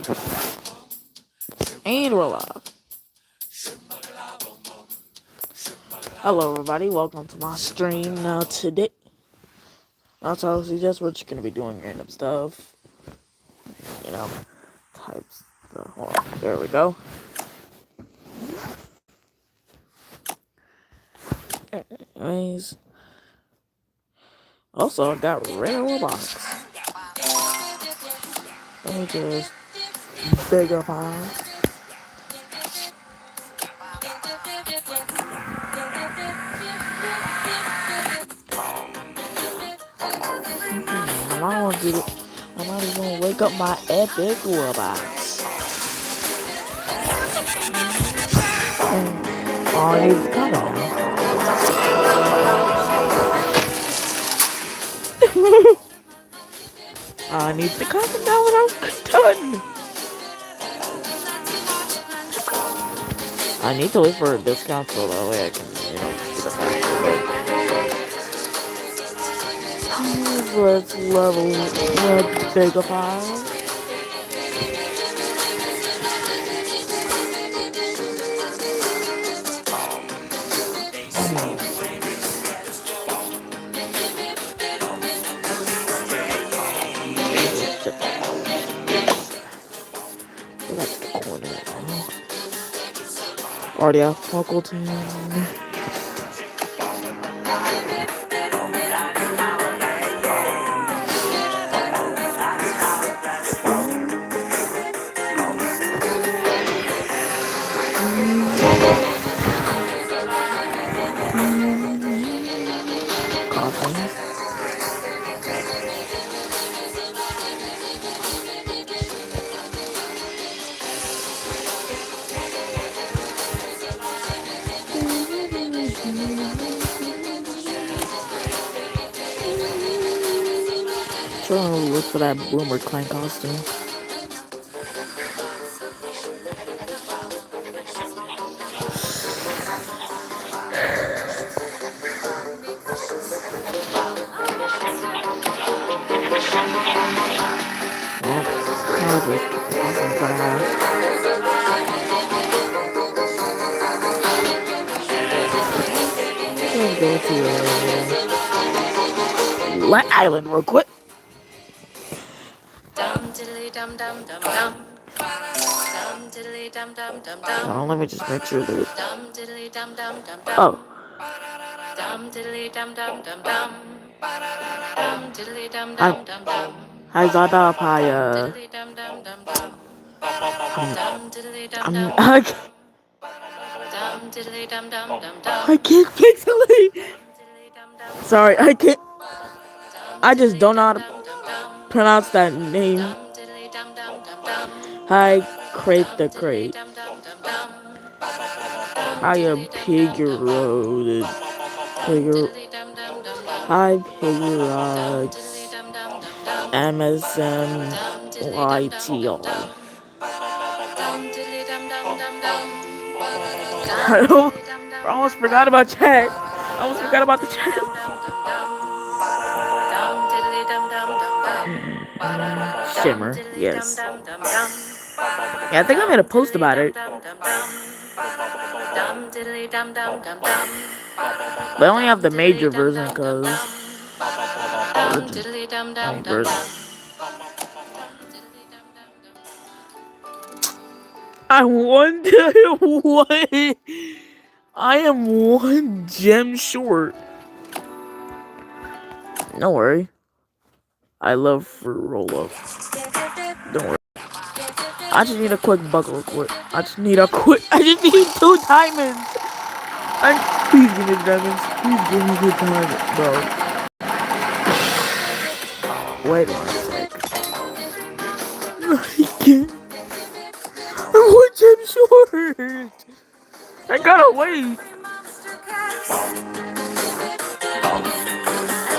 And we're live. Hello, everybody. Welcome to my stream. Now, today, I'll tell you just we're just gonna be doing random stuff. You know, types. Hold on. There we go. Anyways, also I got rare robots. Let me just bigify. I'm not gonna do it. I'm not even gonna wake up my epic robots. Oh, I need to come on. I need to come now when I'm done. I need to wait for a discount so that way I can, get a faster. Let's level bigify. Already have faculty. Trying to look for that Boomer Clan costume. Let's go to Let Island real quick. Oh, let me just make sure that. Oh. Hi, Zada Paya. I can't pixelate. Sorry, I can't. I just don't know how to pronounce that name. Hi, Crate the Crate. I am Piggy. Hi, Piggy. MSM YTR. I almost forgot about chat. I almost forgot about the chat. Shimmer, yes. Yeah, I think I made a post about it. But I only have the major version because I wonder what. I am one gem short. No worry. I love fruit roll up. Don't worry. I just need a quick buckle. I just need 2 diamonds. Please give me the diamonds. Please give me the diamonds, bro. Wait 1 sec. I can't. I'm one gem short. I gotta wait.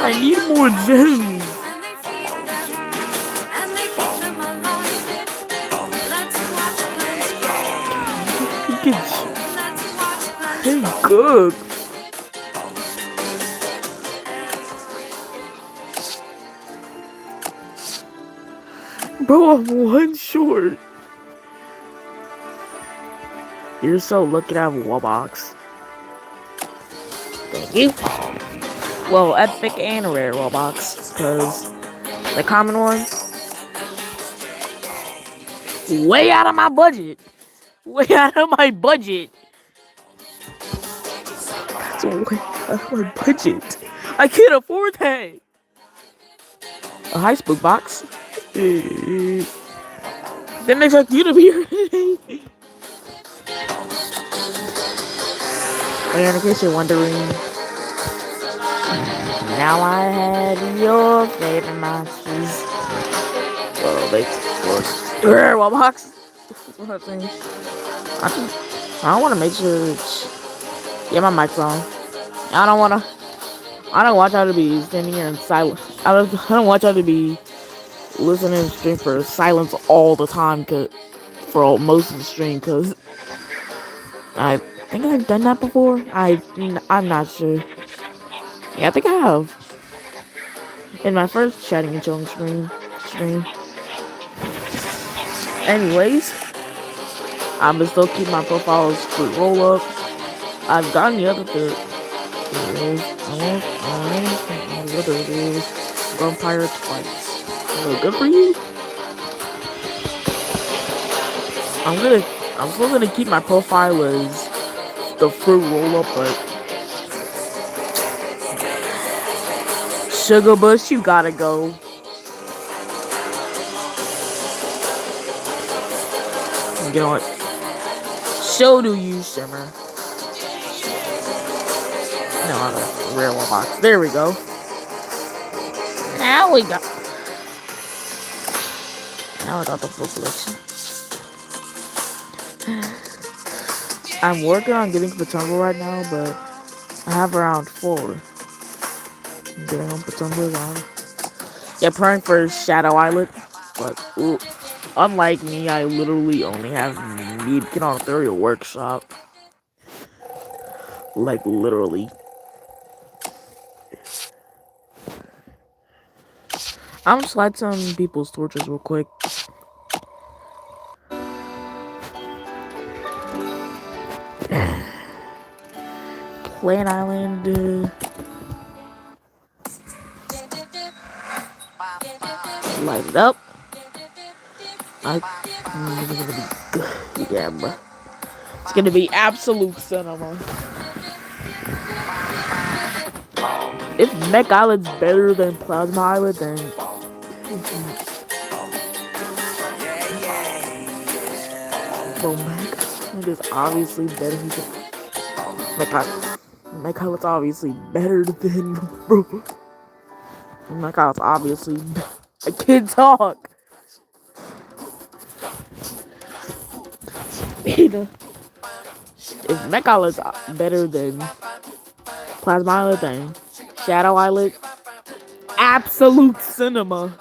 I need more gems. Hey, good. Bro, I'm one short. You're so lucky to have a wall box. Thank you. Well, epic and rare wall box, because the common one, way out of my budget. Way out of my budget. That's way out of my budget. I can't afford that. A high spook box. Didn't expect you to be here today. And in case you're wondering, now I had your favorite monsters. Well, they were one box. I want to make sure. Yeah, my mic's on. I don't want to. I don't want y'all to be standing here in silence. I don't want y'all to be listening to stream for silence all the time, for most of the stream, because I think I've done that before. I'm not sure. Yeah, I think I have. In my first chatting and chilling stream. Anyways, I'm gonna still keep my profiles for roll up. I've gotten the other third. Whether it is Vampire twice. So good for you. I'm still gonna keep my profile as the fruit roll up, but Sugar Bush, you gotta go. You know what? So do you, Shimmer. No, I got a rare one box. There we go. Now I got the full collection. I'm working on getting Patunga right now, but I have around 4. I'm getting on Patunga around. Yeah, praying for Shadow Island, but unlike me, I literally only have need to get on a Ethereal Workshop. Like, literally. I'm gonna slide some people's torches real quick. Plain Island. Light it up. Yeah, bro. It's gonna be absolute cinema. If Mech Island's better than Plasma Island, then bro, Mech Island is obviously better than Mech Island's obviously better than bro. Mech Island's obviously. I can't talk. If Mech Island's better than Plasma Island, then Shadow Island, absolute cinema.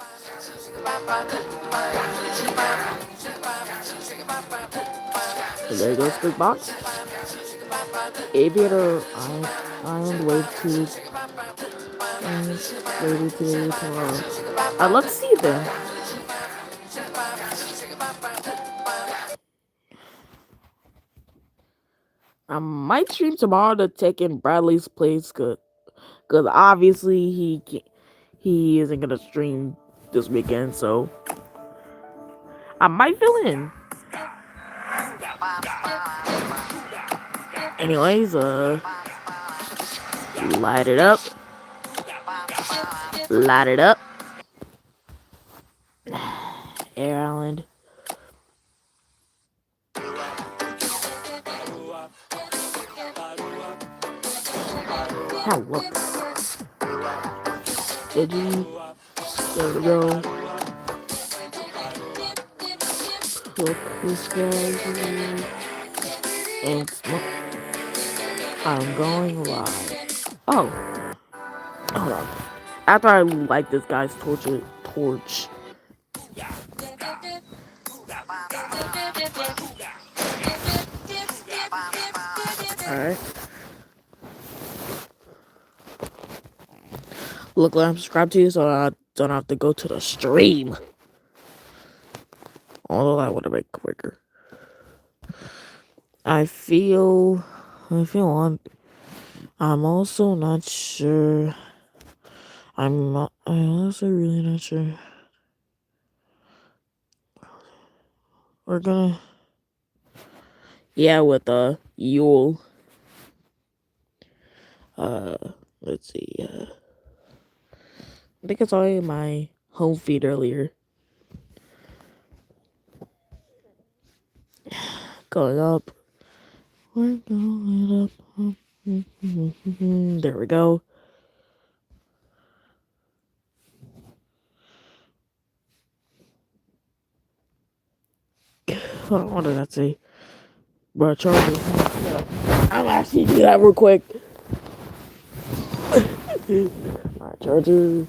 There goes the box. Aviator Island Wave 2. Ready today tomorrow. I'd love to see it then. I might stream tomorrow to take in Bradley's place, cause obviously he isn't gonna stream this weekend, so I might fill in. Anyways, light it up. Light it up. Air Island. Hello. Digi. There we go. Cook this guy. And I'm going live. Oh. Hold on. After I light this guy's torch. Alright. Look, I'm subscribed to you so I don't have to go to the stream. Although I would have been quicker. I feel, I feel on. I'm also not sure. I'm also really not sure. We're gonna, yeah, with Yule. Uh, let's see. I think I saw it in my home feed earlier. Going up. We're going up. There we go. Hold on, what did I say? Bro, Charger. I'm actually do that real quick. Alright, Charger.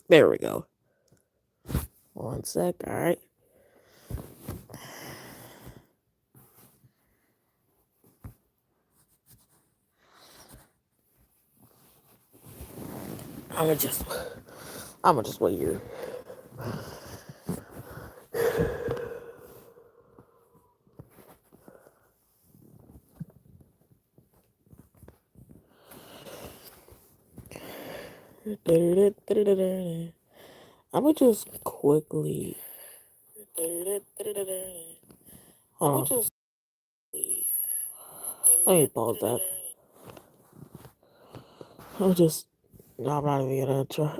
There we go. 1 sec, alright. I'ma just wait here. I'ma just quickly. Hold on. Let me pause that. I'm just. No, I'm not even gonna try.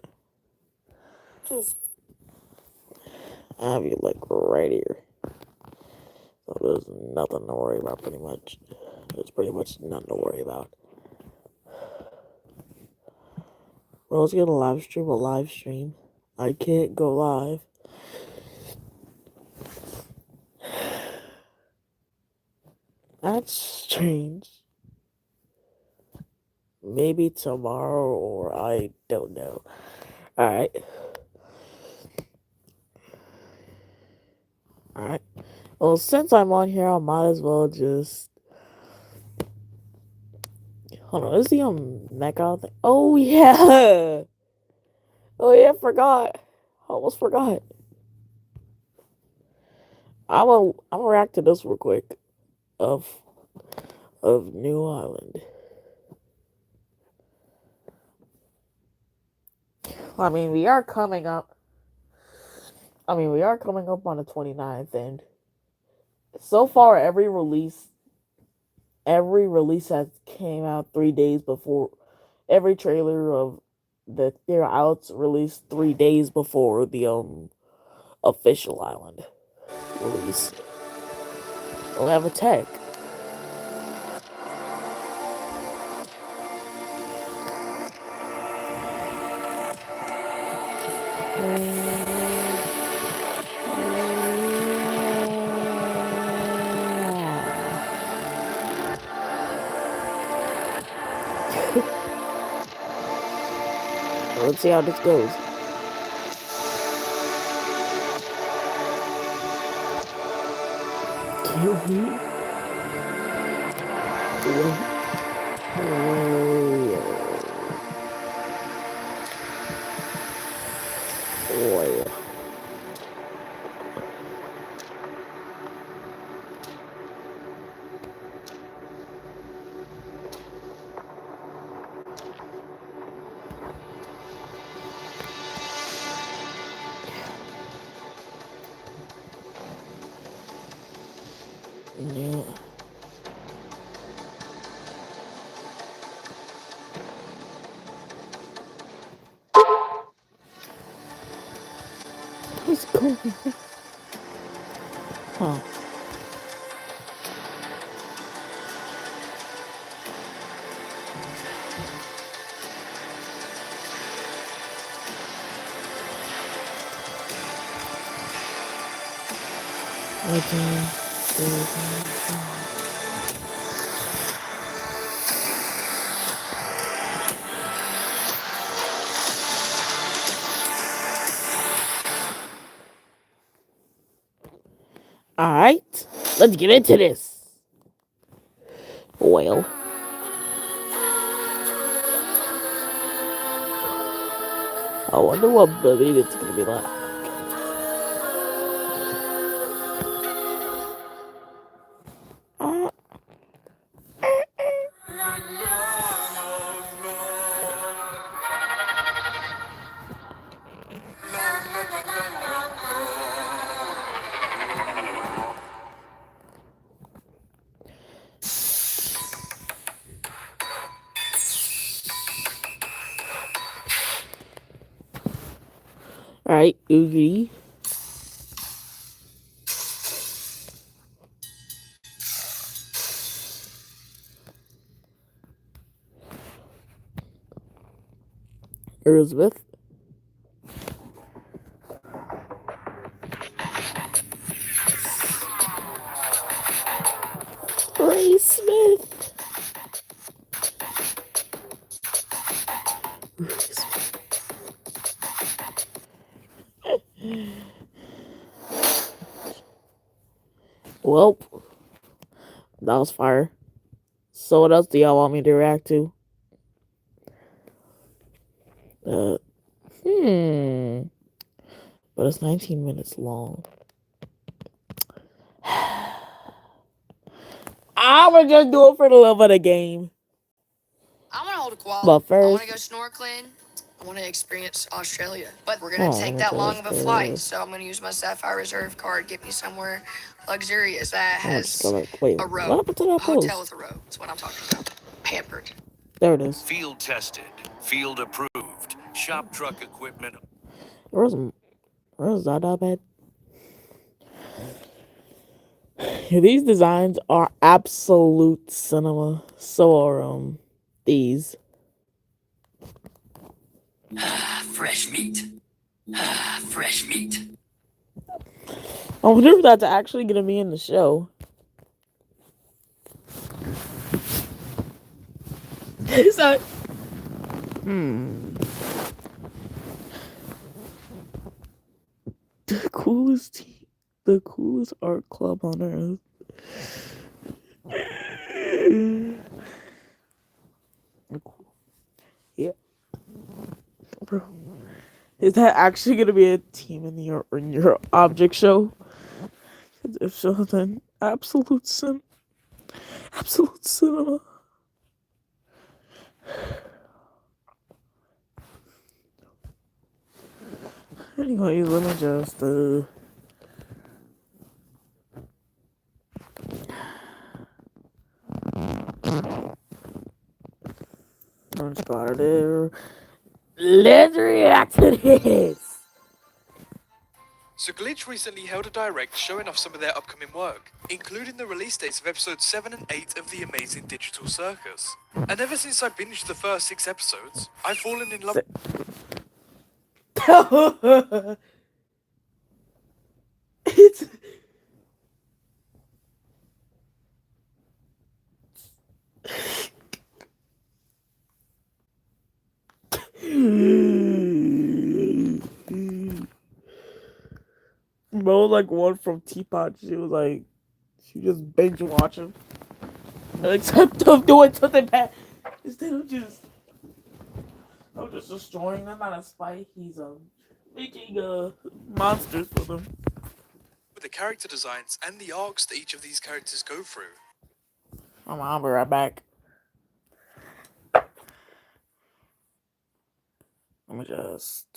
I have you like right here. So there's nothing to worry about pretty much. There's pretty much nothing to worry about. Bro's gonna live stream a live stream. I can't go live. That's strange. Maybe tomorrow or I don't know. Alright. Alright. Well, since I'm on here, I might as well just. Hold on, is he on Mecca thing? Oh, yeah! Oh, yeah, forgot. Almost forgot. I'm gonna react to this real quick. Of New Island. I mean, we are coming up. We are coming up on the 29th, and so far, every release has came out 3 days before. Every trailer of the they're out released 3 days before the official island release. We'll have a tech. Let's see how this goes. Yeah. What's going on? Huh. Alright, let's get into this. Well. I wonder what beat it's gonna be like. Alright, Oogie. Elizabeth. Ray Smith. Well, that was fire. So what else do y'all want me to react to? Uh, But it's 19 minutes long. I would just do it for the love of the game. I want to hold a quad. But first, I want to go snorkeling. I want to experience Australia. But we're going to take that long of a flight. So I'm going to use my Sapphire Reserve card, get me somewhere luxurious that has a row. What happened to that Hotel post? with a row. That's what I'm talking about. Pampered. There it is. Field tested. Field approved. Shop truck equipment. Where's that bed? These designs are absolute cinema. So are these. Fresh meat. Fresh meat. I wonder if that's actually gonna be in the show. Is that? The coolest art club on earth. Yeah, bro. Is that actually gonna be a team in your object show? If so, then absolute cinema. Anyway, let me just let's go out of there. Let's react to this. So Glitch recently held a direct showing off some of their upcoming work, including the release dates of episodes 7 and 8 of The Amazing Digital Circus. And ever since I binged the first 6 episodes, I've fallen in love. It's Mo like one from Teapot. She just binge watching. Except of doing something bad. Instead of just destroying them out of spite, he's making monsters for them. With the character designs and the arcs that each of these characters go through. I'll be right back. Let me just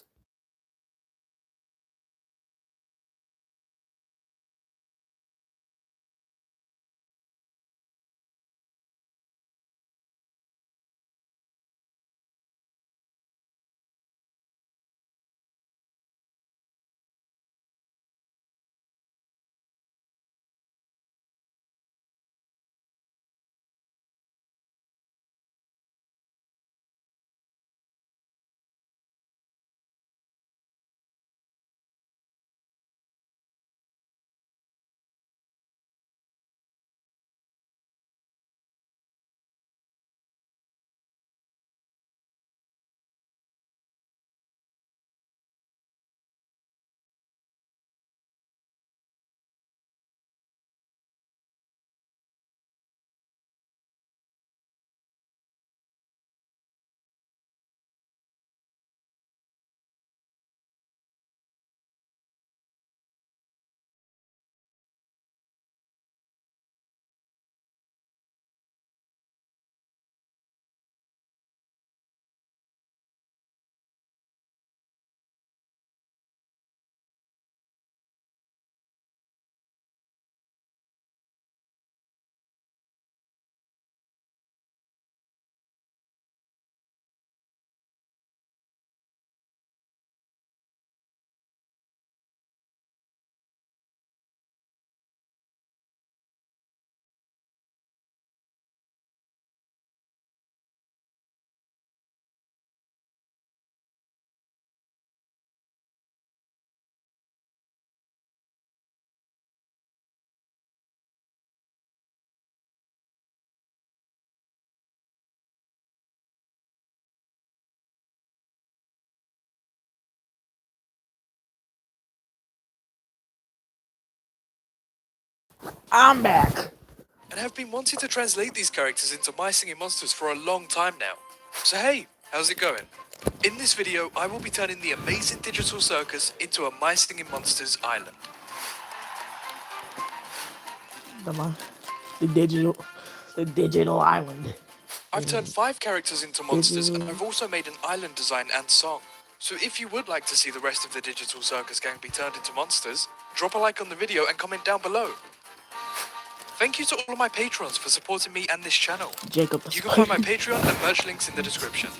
I'm back. and have been wanting to translate these characters into My Singing Monsters for a long time now. So hey, how's it going? In this video, I will be turning the amazing digital circus into a My Singing Monsters island. The digital island. I've turned 5 characters into monsters, and I've also made an island design and song. So if you would like to see the rest of the digital circus gang be turned into monsters, drop a like on the video and comment down below. Thank you to all of my patrons for supporting me and this channel. Jacob the You can find my Spider. Patreon and merch links in the description.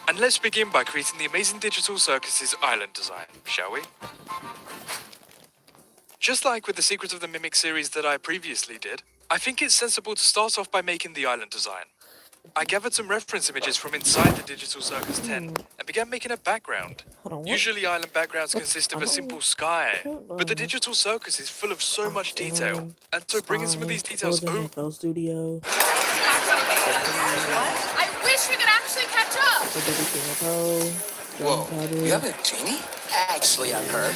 And let's begin by creating the amazing digital circus's island design, shall we? Just like with the Secret of the Mimic series that I previously did, I think it's sensible to start off by making the island design. I gathered some reference images from inside the Digital Circus 10 and began making a background. Usually island backgrounds consist of a simple sky, but the Digital Circus is full of so much detail, and so bringing some of these details over... Studio. I wish we could actually catch up. Whoa, you have a genie? Actually, I'm her.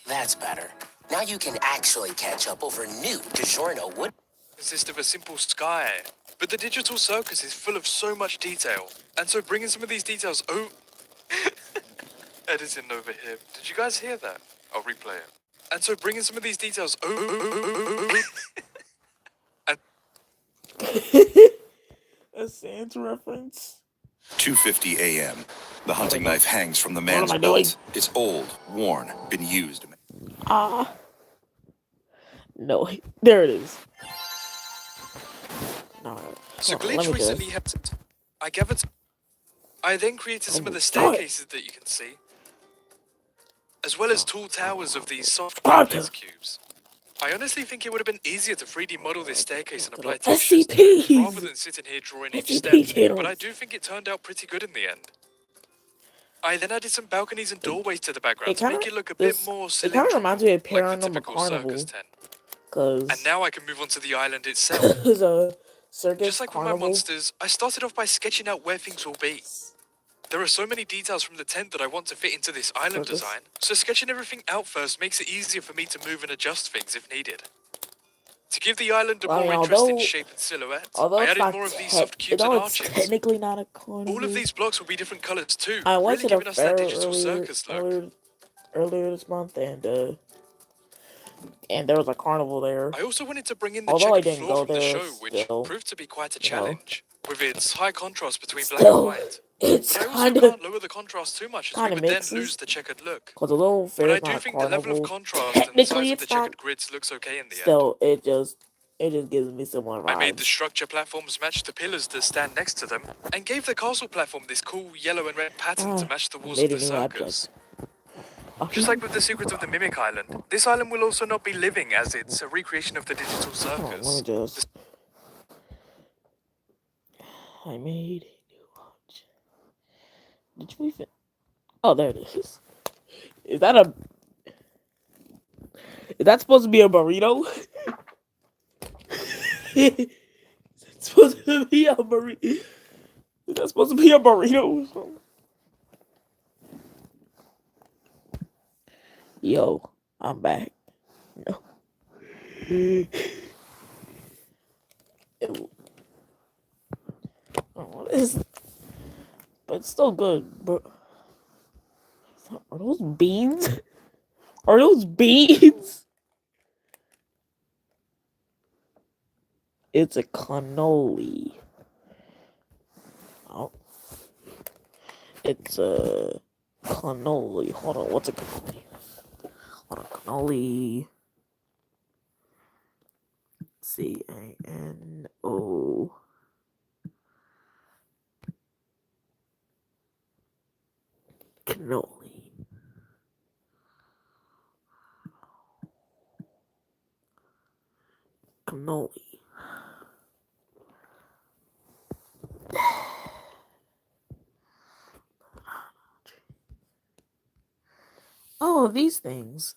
That's better. Now you can actually catch up over new DiGiorno wood. consist of a simple sky, but the Digital Circus is full of so much detail, and so bringing some of these details editing over here. Did you guys hear that? I'll replay it. And so bringing some of these details and A Sans reference. 2:50 a.m. The hunting knife hangs from the am man's I doing? belt. It's old, worn, been used. No, there it is. No, so hold on, let Glitch me recently just- had... I then created some of the do it. staircases that you can see, as well as tall towers of these soft Sparta. glass cubes. I honestly think it would have been easier to 3D model this staircase and apply textures SCPs. rather than sitting here drawing each SCP step, channels. but I do think it turned out pretty good in the end. I then added some balconies and doorways to the background to make it look a bit more It cylindrical, kind of reminds me of like the Paranormal typical Carnival, Circus 10. because And now I can move on to the island itself. there's a circus Just like with my carnival. monsters, I started off by sketching out where things will be. There are so many details from the tent that I want to fit into this island Circus. design, so sketching everything out first makes it easier for me to move and adjust things if needed. To give the island a Well, I more mean, interesting although- shape and silhouette, Although I it's added not more of these soft cubes and although it's arches. technically not a carnival. All of these blocks will be different colors too, I went really to the giving us that fair digital circus look. earlier this month, and there was a carnival there. I also wanted to bring in the Although I checkered didn't floor go from the there, show, which still, proved to be quite a you know. challenge, with its high contrast between black Still, and white. it's But I also kind of can't lower the contrast too much, as we kinda would then mixes. lose the checkered look. because a little fair But I is not do a think the level carnival. of contrast and the size Technically, of the it's not. checkered grids looks okay in the end. Still, it just gives me similar vibes. I made the structure platforms match the pillars that stand next to them, and gave the castle platform this cool yellow and red pattern to match the walls of made the a new circus. object. Just like with the Secret of the Mimic Island, this island will also not be living, as it's a recreation of the digital Hold on, circus. let me just. I made a new object. Did you even? Oh, there it is. Is that a? Is that supposed to be a burrito? Is that supposed to be a burrito? Is that supposed to be a burrito or something? Yo, I'm back. No. What is? But it's still good, bro. Are those beans? Are those beans? It's a cannoli. Oh. It's a cannoli. Hold on, what's a cannoli? Hold on, cannoli. C-A-N-O. Cannoli. Cannoli. Oh, these things.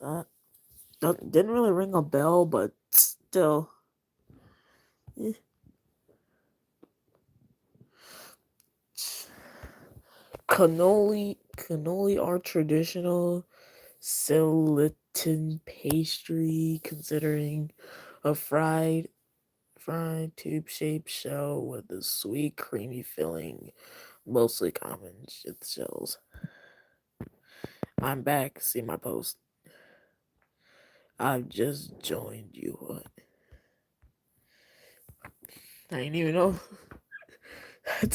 Didn't really ring a bell, but still. Eh. Cannoli are traditional Silicon pastry, considering a fried tube-shaped shell with a sweet, creamy filling, mostly common shells. I'm back. See my post. I've just joined you. What? I didn't even know.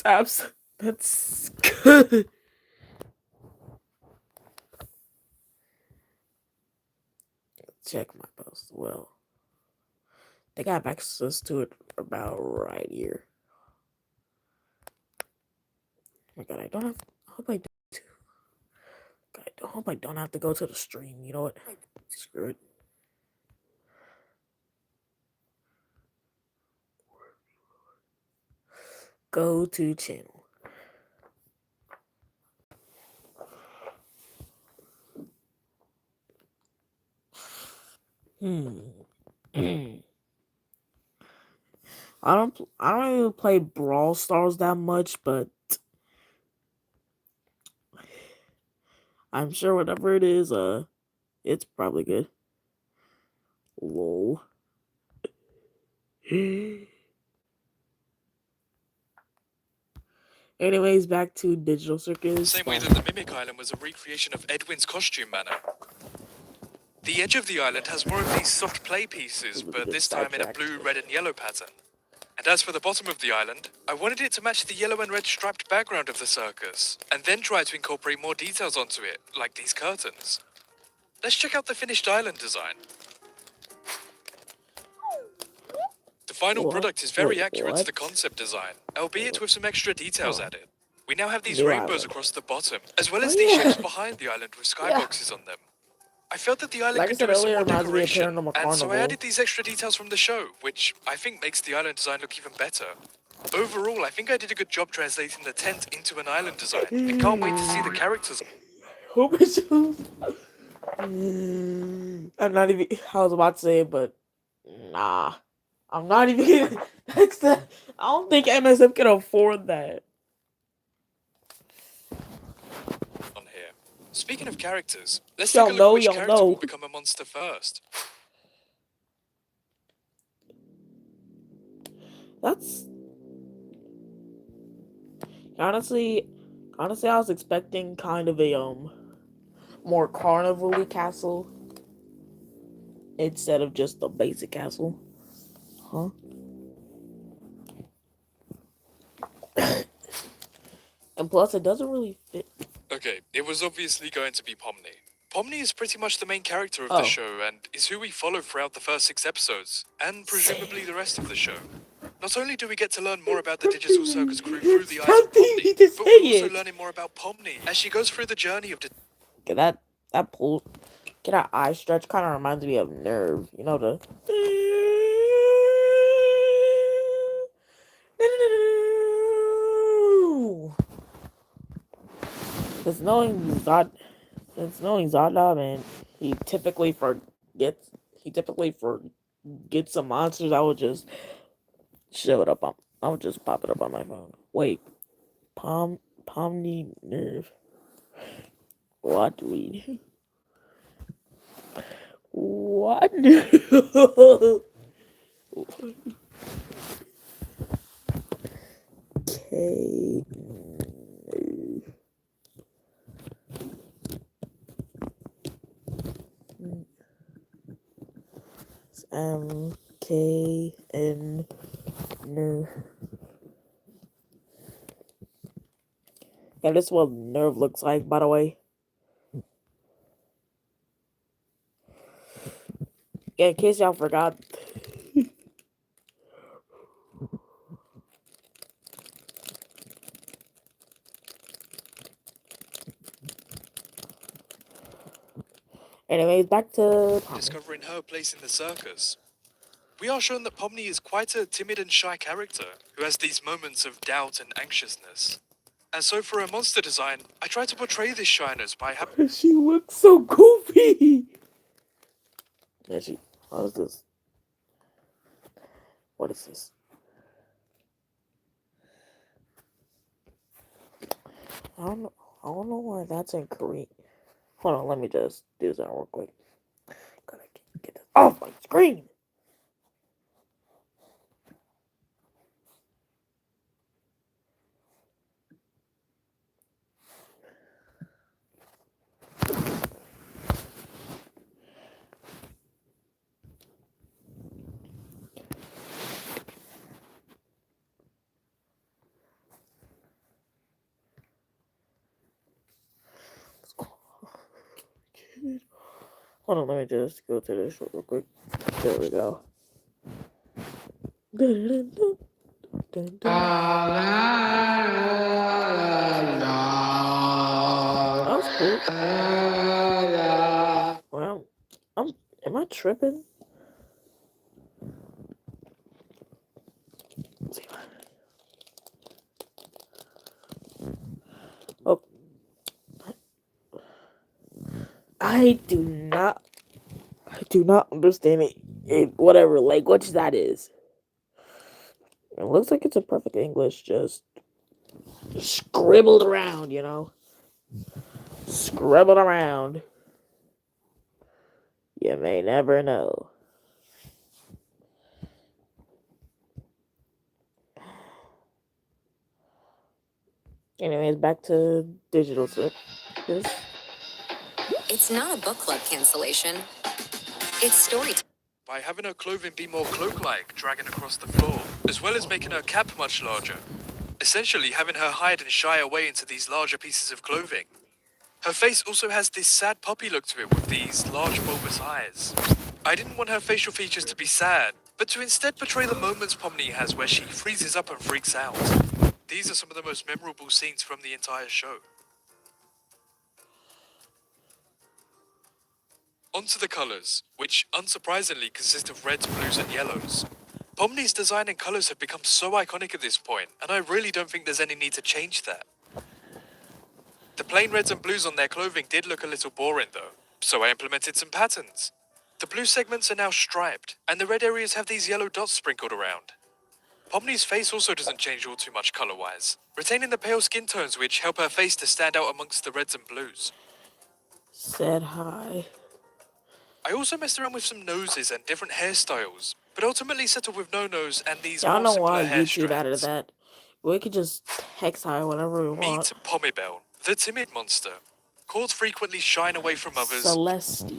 That's good. Check my post. Well, they got access to it about right here. Oh my god, I don't have. I hope I do. God, I hope I don't have to go to the stream. You know what? Screw it. Go to channel. I don't even play Brawl Stars that much, but I'm sure whatever it is, it's probably good. Lol. Anyways, back to Digital Circus. Same way that the Mimic Island was a recreation of Edwin's costume manner. The edge of the island has more of these soft play pieces, but this time in a blue, red and yellow pattern. And as for the bottom of the island, I wanted it to match the yellow and red striped background of the circus, and then try to incorporate more details onto it, like these curtains. Let's check out the finished island design. The final product is very accurate to the concept design, albeit with some extra details added. We now have these rainbows across the bottom, as well as these shapes behind the island with skyboxes on them. I felt that the island could do with some more decoration, and so I added these extra details from the show, which I think makes the island design look even better. Overall, I think I did a good job translating the tent into an island design, and can't wait to see the characters. I'm not even. I was about to say it, but nah. I'm not even. Next to, I don't think MSM can afford that. On here. Speaking of characters, let's take a look at which character will become a monster first. That's honestly, I was expecting kind of a more carnival-y castle instead of just a basic castle. Huh? And plus, it doesn't really fit. Okay, it was obviously going to be Pomni. Pomni is pretty much the main character of the show and is who we follow throughout the first 6 episodes, and presumably the rest of the show. Not only do we get to learn more about the Digital Circus crew through the eyes of Pomni, but we're also learning more about Pomni as she goes through the journey of that pull, get that eye stretch kind of reminds me of Nerve. You know the. Since knowing Zod, man, he typically forgets some monsters. I would just show it up on. I would just pop it up on my phone. Wait, Pomni Nerve. What we? What? K. K-N. Nerve. Yeah, this is what Nerve looks like, by the way. Yeah, in case y'all forgot. Anyways, back to discovering her place in the circus. We are shown that Pomni is quite a timid and shy character who has these moments of doubt and anxiousness. And so for a monster design, I tried to portray this shyness by having... She looks so goofy! Yeah, what is this? What is this? I don't know why that's in Korean. Hold on, let me just do this real quick. Gotta get this off my screen. Hold on, let me just go to this real quick. There we go. That was cool. Well, am I tripping? Oh, I do not understand it whatever language that is. It looks like it's a perfect English, just scribbled around, you know? Scribbled around. You may never know. Anyways, back to digital circus. It's not a book club cancellation. It's story time. By having her clothing be more cloak-like, dragging across the floor, as well as making her cap much larger. Essentially having her hide and shy away into these larger pieces of clothing. Her face also has this sad puppy look to it with these large bulbous eyes. I didn't want her facial features to be sad, but to instead portray the moments Pomni has where she freezes up and freaks out. These are some of the most memorable scenes from the entire show. Onto the colours, which unsurprisingly consist of reds, blues and yellows. Pomni's design and colours have become so iconic at this point, and I really don't think there's any need to change that. The plain reds and blues on their clothing did look a little boring though, so I implemented some patterns. The blue segments are now striped, and the red areas have these yellow dots sprinkled around. Pomni's face also doesn't change all too much colour-wise, retaining the pale skin tones which help her face to stand out amongst the reds and blues. Said hi. I also messed around with some noses and different hairstyles, but ultimately settled with no nose and these Y'all more know simpler why hair YouTube added strands. that. We could just text hi whenever we Meet want. Pomibel, the timid monster, called frequently shying away from others. Celeste.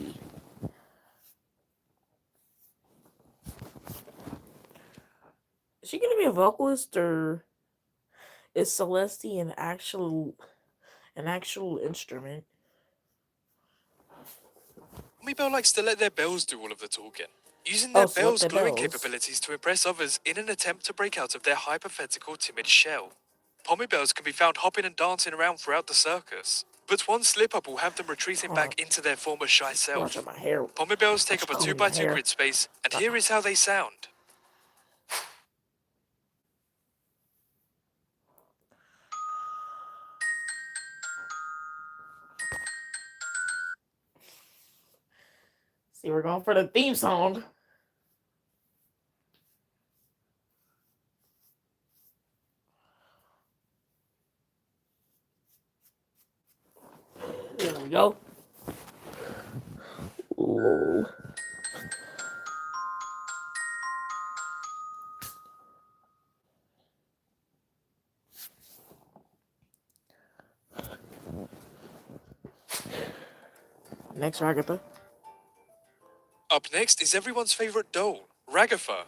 Is she gonna be a vocalist, or is Celeste an actual instrument? Pomibel likes to let their bells do all of the talking, using their So bells' their glowing bells. capabilities to impress others in an attempt to break out of their hypothetical timid shell. Pomibels can be found hopping and dancing around throughout the circus, but one slip-up will have them retreating back into their former shy self. Watch my hair. Pomibels take up a Watch my 2x2 hair. grid space, and here is how they sound. See, we're going for the theme song. There we go. Lol. Next, Ragatha. Up next is everyone's favourite doll, Ragatha.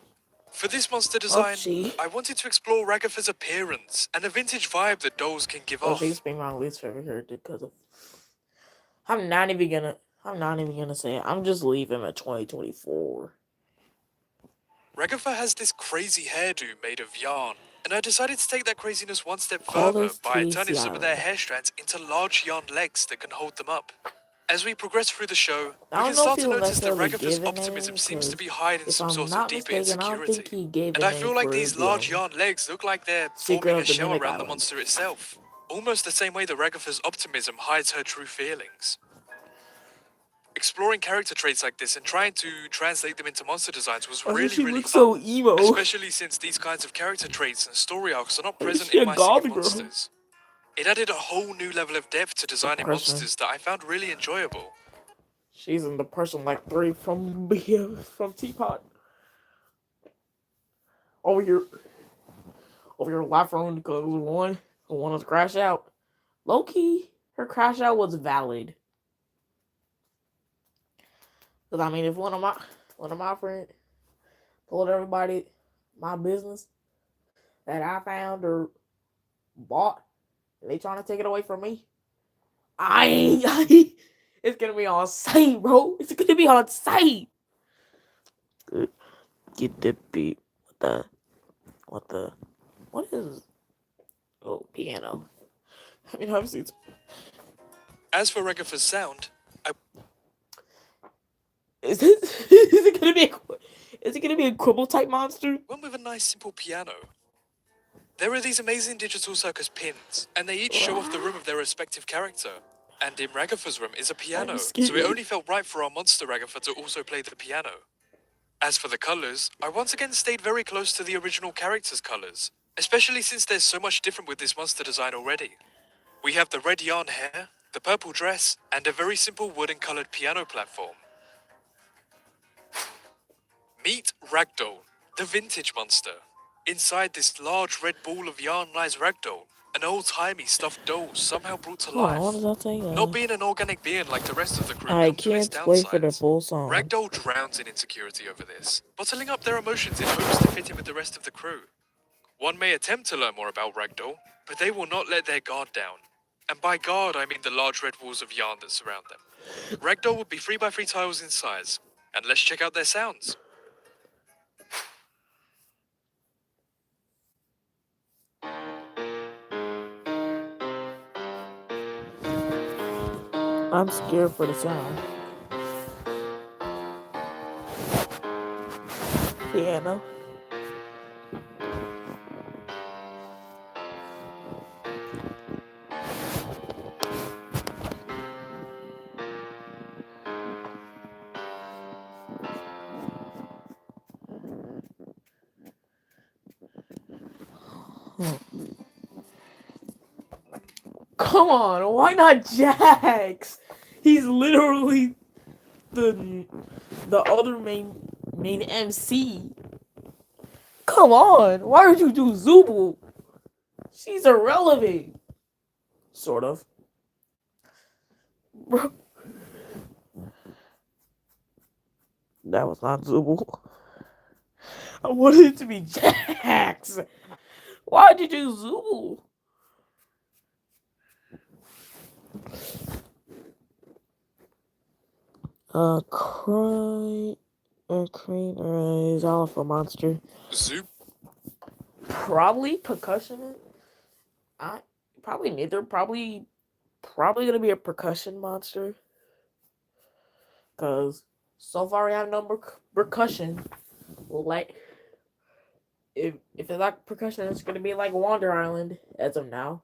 For this monster design, I wanted to explore Ragatha's appearance and the vintage vibe that dolls can give off. She's been my least favorite character because of. I'm not even gonna say it. I'm just leaving at 2024. Ragatha has this crazy hairdo made of yarn, and I decided to take that craziness one step further by turning some of their hair strands into large yarn legs that can hold them up. As we progress through the show, we can start to notice that Ragatha's optimism seems to be hiding some sort of deeper insecurity. And I feel like these large yarn legs look like they're forming a shell around the monster itself. Almost the same way that Ragatha's optimism hides her true feelings. Exploring character traits like this and trying to translate them into monster designs was really fun. So emo. Especially since these kinds of character traits and story arcs are not present in my singing monsters. It added a whole new level of depth to designing person. monsters that I found really enjoyable. She's in the person like 3 from Teapot. Over here laughing because one was crash out. Low key, her crash out was valid. Cause I mean, if one of my friends told everybody my business that I found or bought, and they trying to take it away from me, it's gonna be on site, bro. It's gonna be on site. Get the beat. What is? Oh, piano. I mean, obviously it's. As for Regatha's sound, Is it gonna be a quibble type monster? went with a nice simple piano. There are these amazing Digital Circus pins, and they each show off the room of their respective character. And in Regatha's room is a piano, so it only felt right for our monster Regatha to also play the piano. As for the colours, I once again stayed very close to the original character's colours, especially since there's so much different with this monster design already. We have the red yarn hair, the purple dress, and a very simple wooden coloured piano platform. Meet Ragdoll, the vintage monster. Inside this large red ball of yarn lies Ragdoll, an old-timey stuffed doll somehow brought to life. What does that say? Not being an organic being like the rest of the crew I comes with its can't wait for the downsides. full song. Ragdoll drowns in insecurity over this, bottling up their emotions in hopes to fit in with the rest of the crew. One may attempt to learn more about Ragdoll, but they will not let their guard down. And by guard, I mean the large red walls of yarn that surround them. Ragdoll would be 3x3 tiles in size, and let's check out their sounds. I'm scared for the sound. Piano. Come on, why not Jax? He's literally the other main MC. Come on, why would you do Zubul? She's irrelevant. Sort of. Bro. That was not Zubul. I wanted it to be Jax. Why'd you do Zubul? Crane is Alpha Monster. Zoop. Probably percussion. Probably neither. Probably gonna be a percussion monster. Cause so far we have no percussion. Like if it's like percussion, it's gonna be like Wander Island as of now.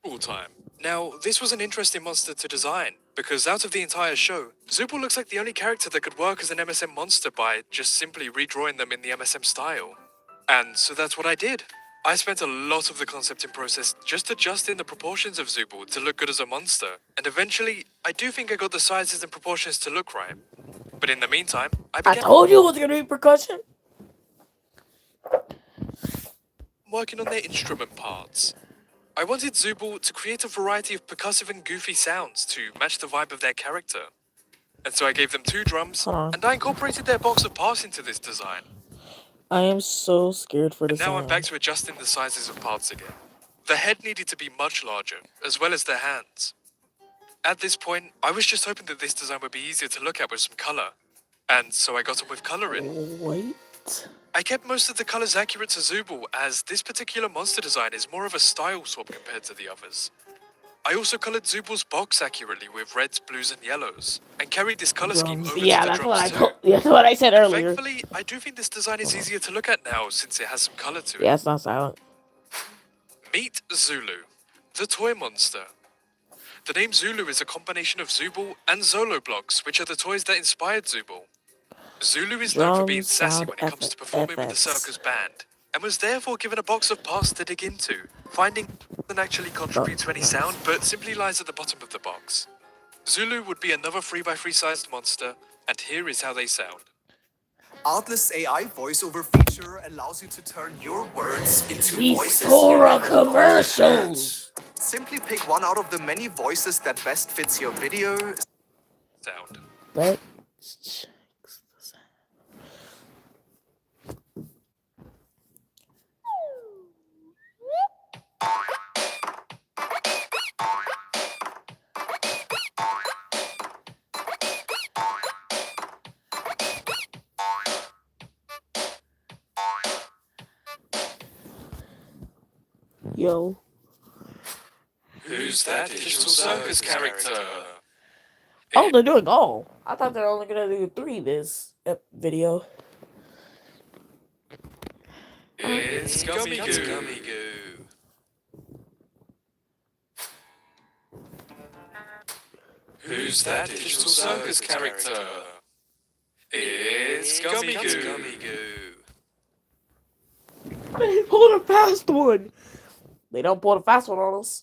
All time. Now, this was an interesting monster to design, because out of the entire show, Zubul looks like the only character that could work as an MSM monster by just simply redrawing them in the MSM style. And so that's what I did. I spent a lot of the concepting process just adjusting the proportions of Zubul to look good as a monster, and eventually, I do think I got the sizes and proportions to look right. But in the meantime, I told you it was gonna be percussion. working on their instrument parts. I wanted Zubul to create a variety of percussive and goofy sounds to match the vibe of their character. And so I gave them 2 drums, and I incorporated their box of parts into this design. I am so scared for the Now I'm sound. back to adjusting the sizes of parts again. The head needed to be much larger, as well as their hands. At this point, I was just hoping that this design would be easier to look at with some colour. And so I got on with colouring. Wait. I kept most of the colours accurate to Zubul, as this particular monster design is more of a style swap compared to the others. I also coloured Zubul's box accurately with reds, blues and yellows, and carried this colour scheme over to the drums too. That's what I said earlier. Thankfully, I do think this design is easier to look at now since it has some colour to it. Yeah, it's not silent. Meet Zulu, the toy monster. The name Zulu is a combination of Zubul and Zolo blocks, which are the toys that inspired Zubul. Zulu is known for being sassy when it comes to performing with the circus band, and was therefore given a box of parts to dig into. Finding doesn't actually contribute to any sound, but simply lies at the bottom of the box. Zulu would be another 3x3 sized monster, and here is how they sound. Artless AI voiceover feature allows you to turn your words into voices. For a commercials. Simply pick one out of the many voices that best fits your video. Sound. Let's check this out. Yo. Who's that digital circus character? Oh, they're doing all. I thought they're only gonna do 3 this video. It's Gummy Goo. Who's that digital circus character? It's Gummy Goo. They pulled a fast one. They don't pull a fast one on us.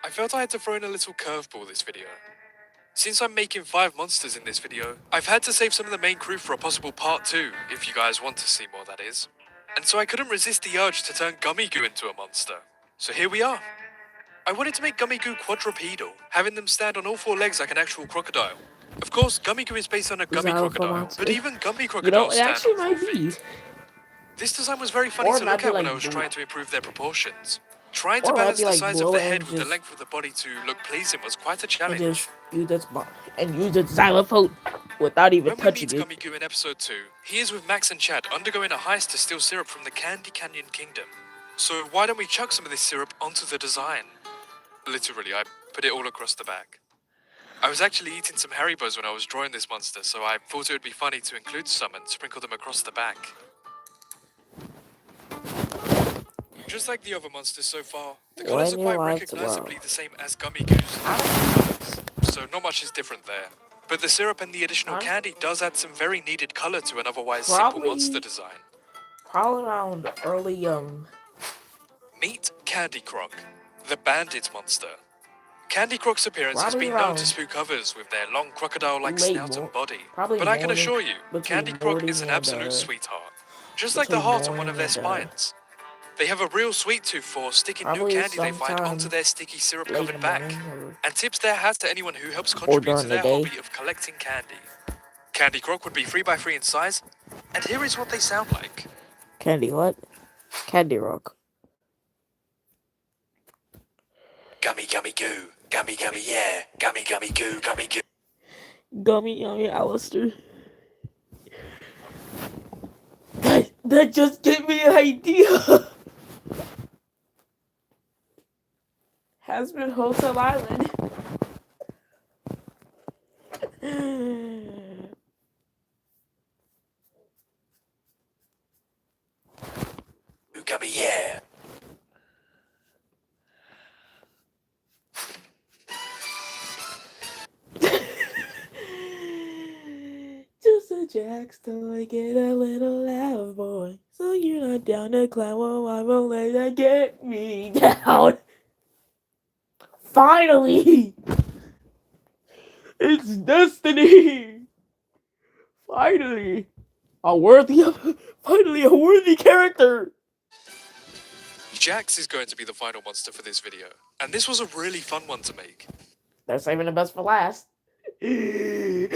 I felt I had to throw in a little curveball this video. Since I'm making 5 monsters in this video, I've had to save some of the main crew for a possible part 2, if you guys want to see more, that is. And so I couldn't resist the urge to turn Gummy Goo into a monster. So here we are. I wanted to make Gummy Goo quadrupedal, having them stand on all 4 legs like an actual crocodile. Of course, Gummy Goo is based on a gummy crocodile, but even gummy crocodiles stand on 4 feet. This design was very funny to look at when I was trying to improve their proportions. Trying to balance the size of the head with the length of the body to look pleasing was quite a challenge. Use its xylophone without even touching it. When we meet Gummy Goo in episode 2, he is with Max and Chad undergoing a heist to steal syrup from the Candy Canyon Kingdom. So why don't we chuck some of this syrup onto the design? Literally, I put it all across the back. I was actually eating some Haribos when I was drawing this monster, so I thought it would be funny to include some and sprinkle them across the back. Just like the other monsters so far, the colours are quite recognisably the same as Gummy Goo's, so not much is different there. But the syrup and the additional candy does add some very needed colour to an otherwise simple monster design. Probably around early, Meet Candy Croc, the bandit monster. Candy Croc's appearance has been known to spook others with their long crocodile-like snout and body. But I can assure you, Candy Croc is an absolute sweetheart. Just like the heart on one of their spines. They have a real sweet tooth for sticking new candy they find onto their sticky syrup-covered back, and tips their hat to anyone who helps contribute to their hobby of collecting candy. Candy Croc would be 3x3 in size, and here is what they sound like. Candy what? Candy Rock. Gummy, gummy, goo. Gummy, gummy, yeah. Gummy, gummy, goo. Gummy, goo. Gummy, yummy, Alistair. That just gave me an idea. Hasbin Hotel Island. Gummy, yeah. Just a Jack's toy, get a little laugh, boy. So you're not down to climb, well, I won't let that get me down. Finally! It's destiny! Finally! Finally a worthy character! Jax is going to be the final monster for this video, and this was a really fun one to make. They're saving the best for last. I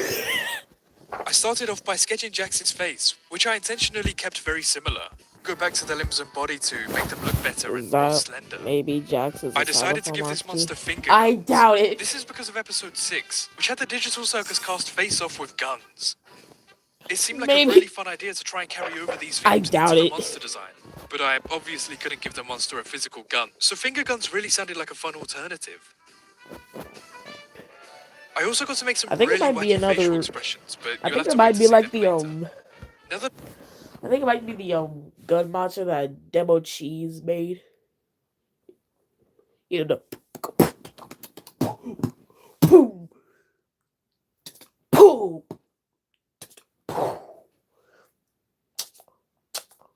started off by sketching Jax's face, which I intentionally kept very similar. Go back to the limbs and body to make them look better and more slender. Maybe Jax is I decided to give this monster finger I guns. doubt it. This is because of episode 6, which had the Digital Circus cast face off with guns. It seemed like a really fun idea to try and carry over these themes into the monster design, but I obviously couldn't give the monster a physical gun, so finger guns really sounded like a fun alternative. I also got to make some really wacky facial expressions, but I think it might be like the Now that I think it might be the gun monster that Demo Cheese made. You know, the boom, boom,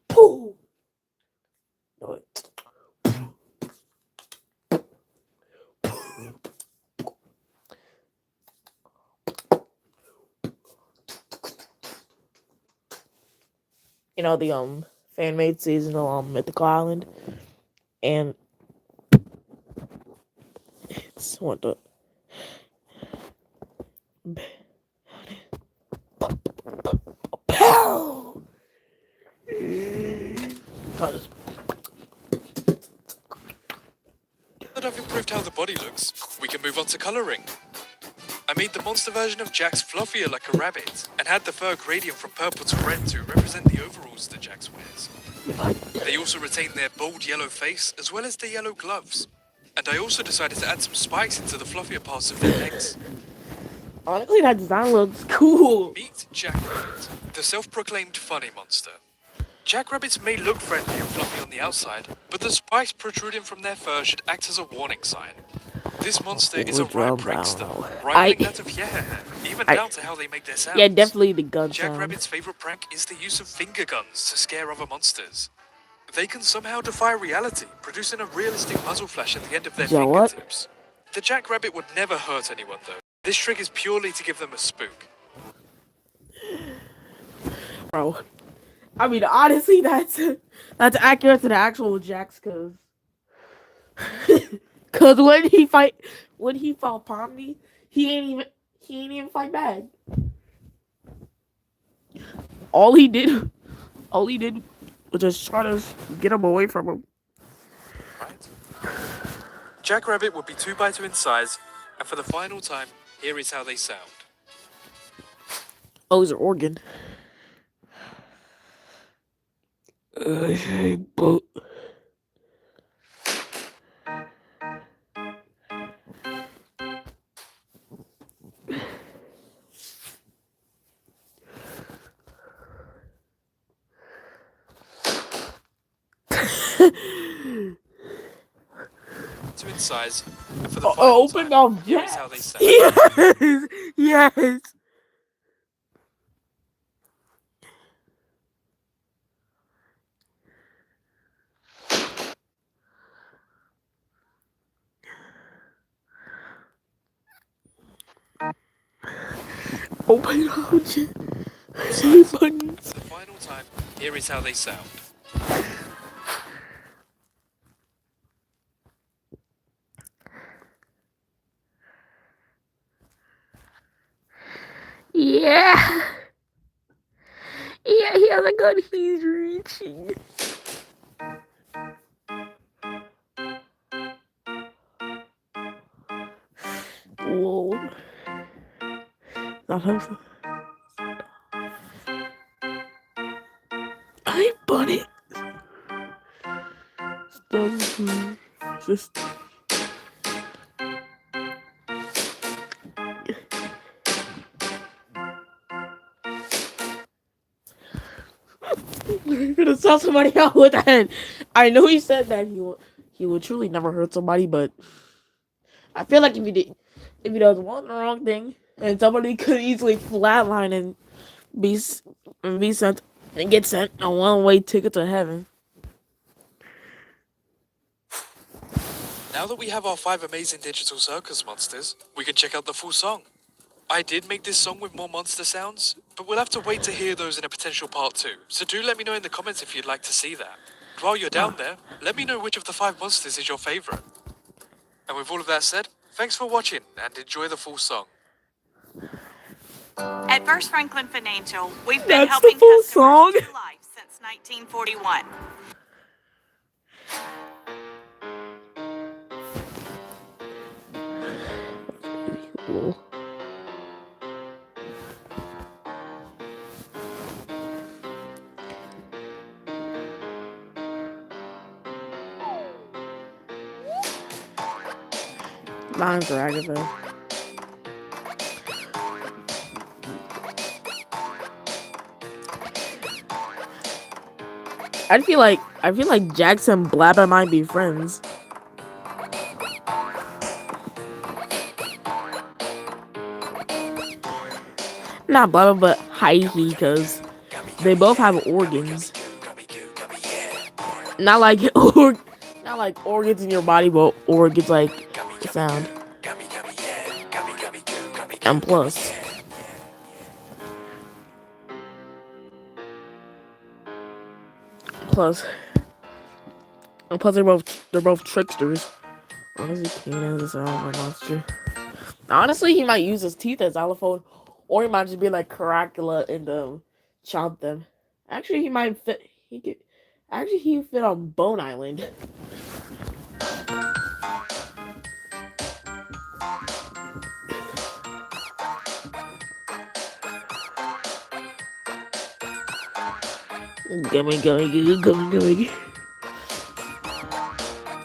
boom. No, wait. You know, the fan made seasonal Mythical Island, and it's what the pow. I've improved how the body looks, we can move on to colouring. I made the monster version of Jax fluffier like a rabbit, and had the fur gradient from purple to red to represent the overalls that Jax wears. They also retain their bold yellow face, as well as the yellow gloves. And I also decided to add some spikes into the fluffier parts of their legs. Honestly, that design looks cool. Meet Jackrabbit, the self-proclaimed funny monster. Jackrabbits may look friendly and fluffy on the outside, but the spikes protruding from their fur should act as a warning sign. This monster is a right prankster, rivaling that of yeah, even down to how they make their sounds. Yeah, definitely the gun sound. Jackrabbit's favorite prank is the use of finger guns to scare other monsters. They can somehow defy reality, producing a realistic muzzle flash at the end of their fingertips. The Jackrabbit would never hurt anyone though. This trick is purely to give them a spook. Bro, I mean, honestly, that's accurate to the actual Jax, cause when he fought Pomni, he ain't even fight back. All he did was just try to get him away from him. Right. Jackrabbit would be 2x2 in size, and for the final time, here is how they sound. Oh, he's an organ. But Two in size, and for the final open time, up, here is how they sound. Yes, yes. Open up, Size. For the final time, here is how they sound. Yeah. Yeah, he has a gun. He's reaching. Whoa. Not helpful. Hey, buddy. Just. You're gonna sell somebody out with that. I know he said that he would truly never hurt somebody, but I feel like if he does one wrong thing, and somebody could easily flatline and be sent and get sent a one-way ticket to heaven. Now that we have our 5 amazing digital circus monsters, we can check out the full song. I did make this song with more monster sounds, but we'll have to wait to hear those in a potential part 2, so do let me know in the comments if you'd like to see that. And while you're down there, let me know which of the 5 monsters is your favourite. And with all of that said, thanks for watching and enjoy the full song. At First Franklin Financial, we've been That's helping the full customers song? through life since 1941. Cool. Lines are aggravating. I feel like Jackson and Blabber might be friends. Not Blabber, but Heidi, because they both have organs. Not like not like organs in your body, but organs like the sound. And plus, and plus they're both tricksters. Honestly, Kane is a monster. Honestly, he might use his teeth as xylophone, or he might just be like Caracula and chomp them. Actually, he might fit. He could. Actually, he would fit on Bone Island. Gummy.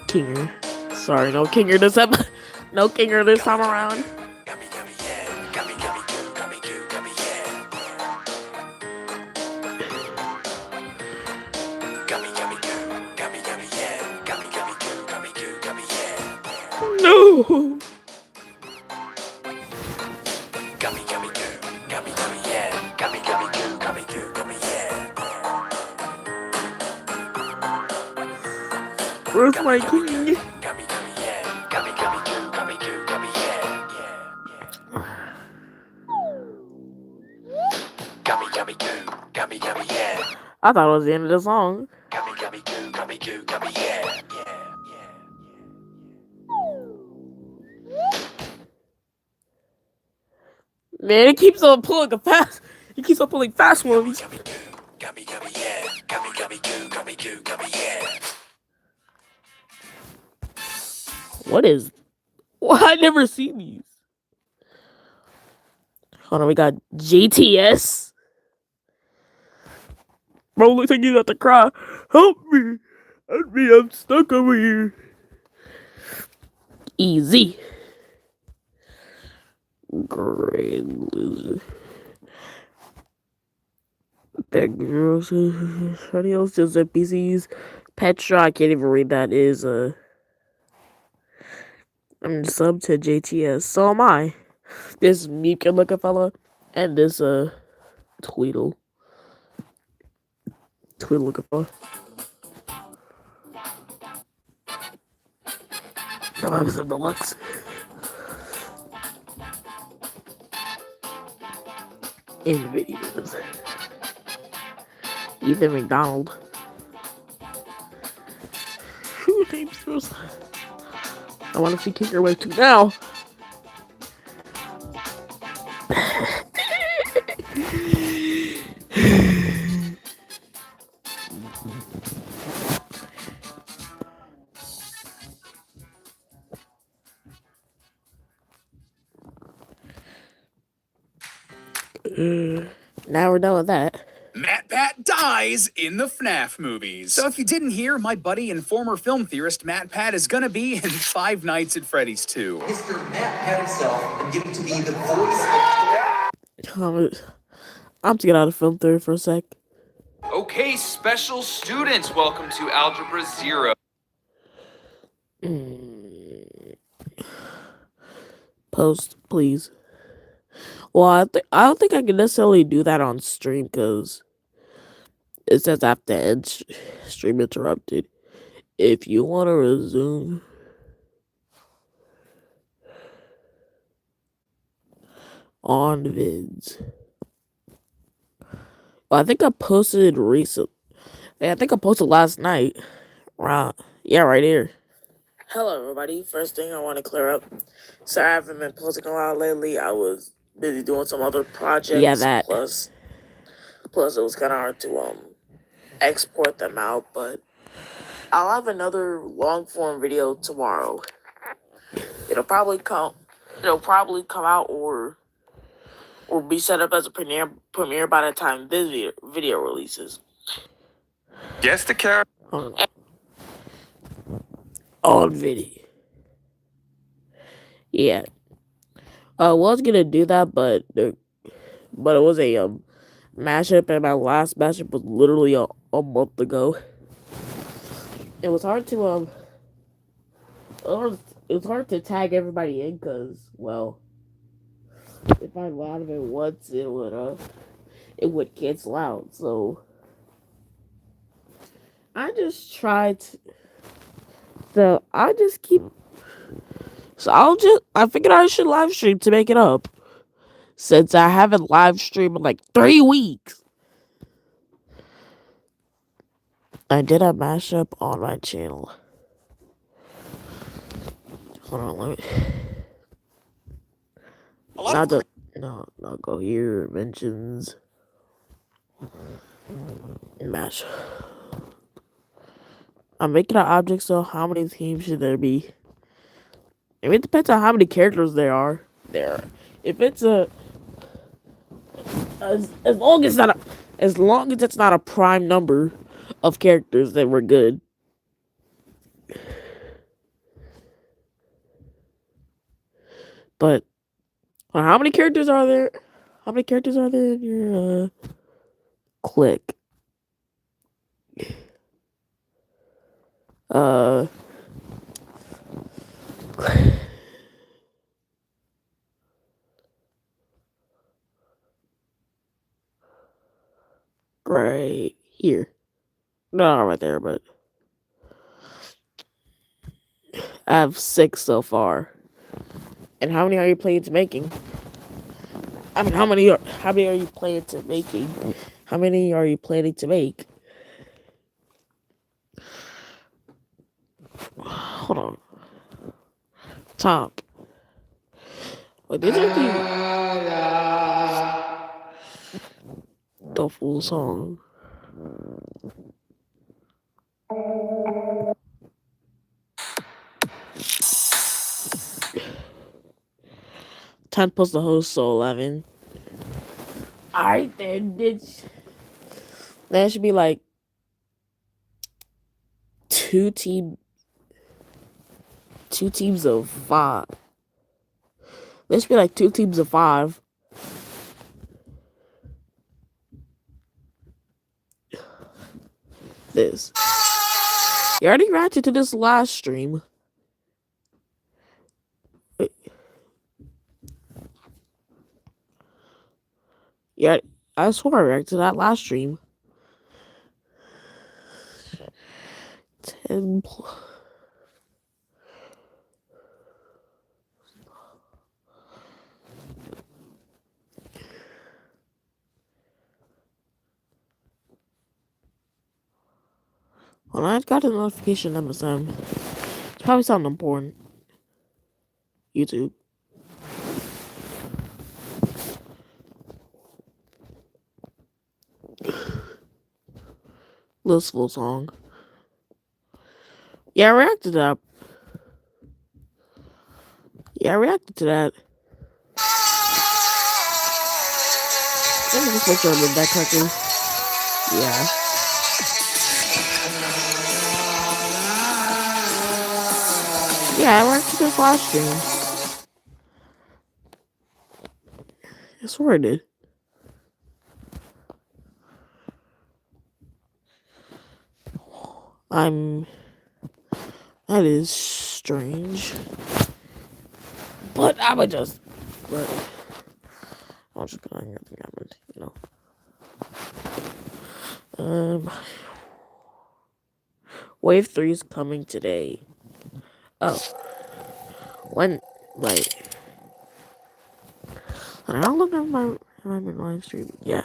Kinger. Sorry, no Kinger this time. No Kinger this time around. No. Where's my king? I thought it was the end of the song. Man, it keeps on pulling a fast. He keeps on pulling fast movies. What is? Well, I never seen these. Hold on, we got GTS. Bro, looks like he's about to cry. Help me! Help me! I'm stuck over here. Easy. Great loser. That girls. Adios just NPCs. Petra, I can't even read that. Is I'm sub to JTS. So am I. This Meekin looking fella and this Tweedle. Tweedle looking fella. No, I was in deluxe. In videos. Ethan McDonald. Who names those? I want to see Kicker Wave 2 now. Now we're done with that. MatPat dies in the FNAF movies. So if you didn't hear, my buddy and former film theorist MatPat is gonna be in Five Nights at Freddy's 2. Mr. MatPat himself, and getting to be the voice of... I'm to get out of film theory for a sec. Okay, special students, welcome to Algebra 0. Post, please. Well, I don't think I can necessarily do that on stream because it says after end stream interrupted. If you want to resume, on vids. Well, I think I posted recent. I think I posted last night. Right. Yeah, right here. Hello, everybody. First thing I want to clear up. Sorry I haven't been posting a lot lately. I was busy doing some other projects. Yeah, that. Plus it was kind of hard to export them out. But I'll have another long form video tomorrow. It'll probably come out or be set up as a premiere by the time this video releases. Guess the character. On video. Yeah. I was gonna do that, but it was a mashup, and my last mashup was literally a month ago. It was hard to it was hard to tag everybody in because, well, if I live it once, it would cancel out. So I just tried. So I just keep. So I figured I should live stream to make it up, since I haven't live streamed in like 3 weeks. I did a mashup on my channel. Hold on, let me. Not go here. Mentions. Mash. I'm making an object, so how many teams should there be? I mean, it depends on how many characters there are. If it's as long as it's not a prime number of characters, then we're good. But how many characters are there? How many characters are there in your click? Right here. No, not right there, but I have 6 so far. And how many are you planning to making? I mean, how many are you planning to making? How many are you planning to make? Hold on. Top. Wait, these are the full song. Ten plus the host, so 11. Alright then, bitch. That should be like two teams of 5. There should be like 2 teams of 5. This. You already reacted to this last stream. Wait. Yeah, I swore I reacted to that last stream. 10 plus. Well, I got a notification MSM. It's probably something important. YouTube. This full song. Yeah, I reacted to that. Yeah, I reacted to that. Let me just make sure I read that correctly. Yeah. Yeah, I reacted to this last stream. I swear I did. That is strange. But I'm just put on here, you know. Wave 3 is coming today. Oh. When, like, I don't look at my live stream. Yeah.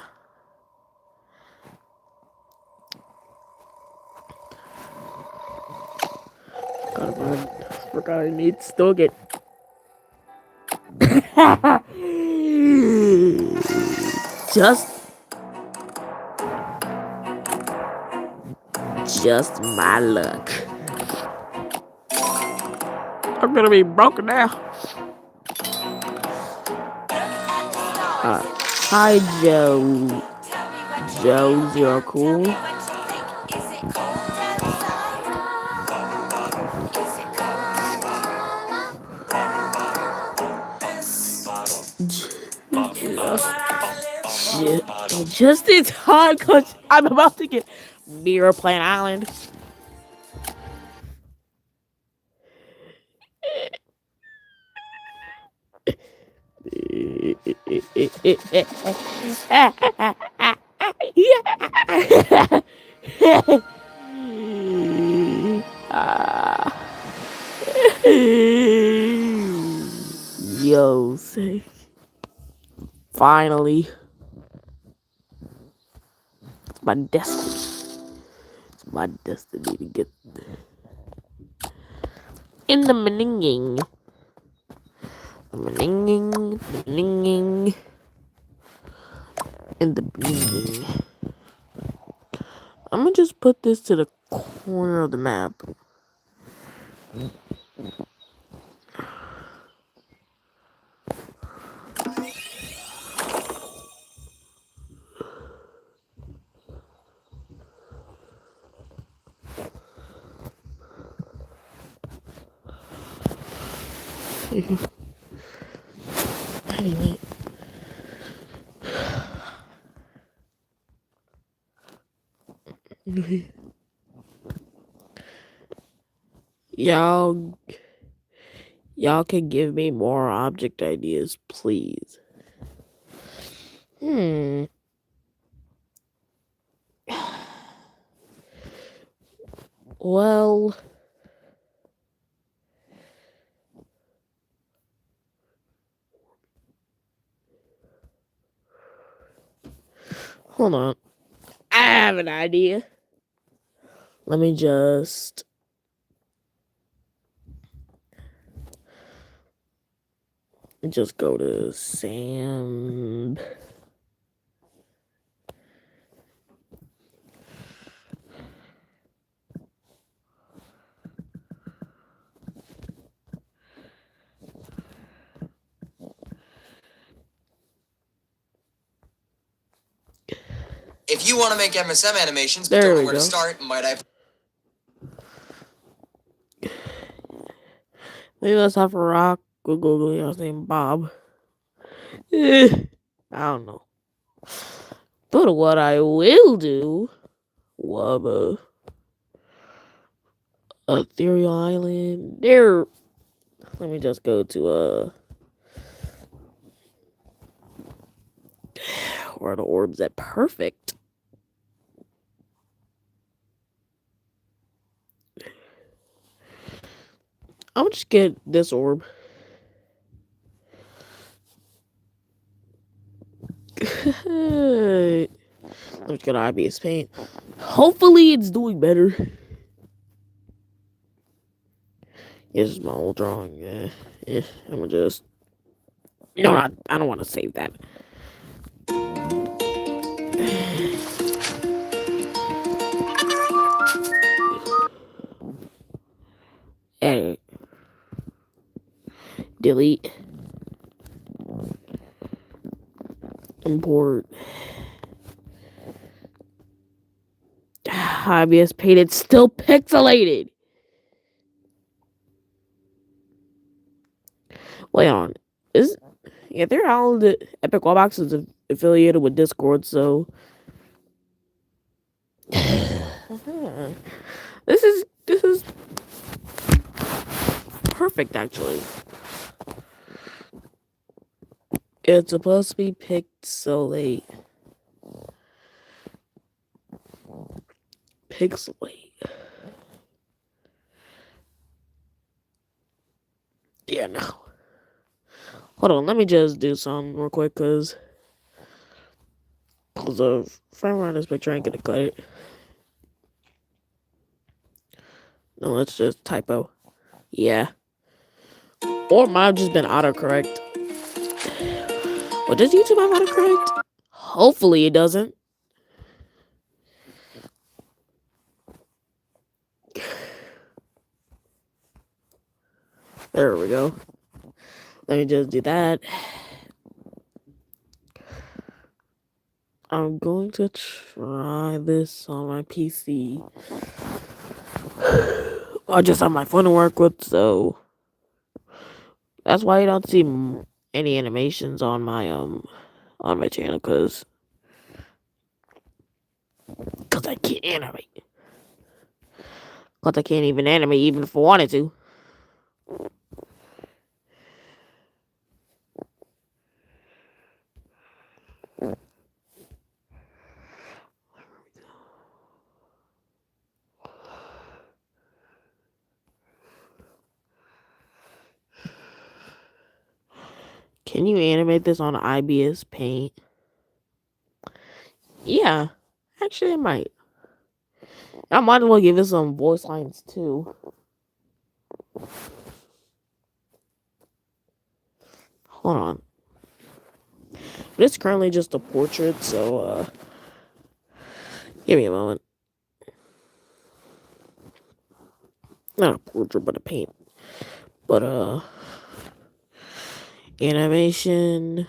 Forgot I need to still get. Just my luck. I'm gonna be broken now. Hi, Joe. Joe, you're cool. Okay, just in time, cause I'm about to get Mirror Plane Island. Yo, say, finally, it's my destiny. It's my destiny to get in the meninging. Meninging, in the meninging. I'm gonna just put this to the corner of the map. Anyway. Y'all can give me more object ideas, please. Well, hold on. I have an idea. Let me just go to Sam. If you want to make MSM animations but There don't know we where to go. start, might I... Maybe let's have a rock. Google y'all's name Bob. I don't know. But what I will do, Wubba, Ethereal Island. There. Let me just go to where are the orbs at? Perfect. I'm just get this orb. Let me get IBS paint. Hopefully it's doing better. This is my old drawing. Yeah. I'm gonna just. No, I don't want to save that. Edit. Delete. Import. IBS paint. It's still pixelated. Wait on. They're all the Epic Wallbox is affiliated with Discord, so this is perfect actually. It's supposed to be pixelate. Yeah, no. Hold on, let me just do something real quick, cause of frame around this picture ain't gonna cut it. No, let's just typo. Yeah. Or might have just been autocorrect. Well, does YouTube have autocorrect? Hopefully it doesn't. There we go. Let me just do that. I'm going to try this on my PC. I just have my phone to work with, so that's why you don't see any animations on my channel, cause Because I can't animate. Because I can't even animate even if I wanted to. Can you animate this on IBS Paint? Yeah, actually, I might. I might as well give it some voice lines too. Hold on. It's currently just a portrait, so give me a moment. Not a portrait, but a paint. But animation.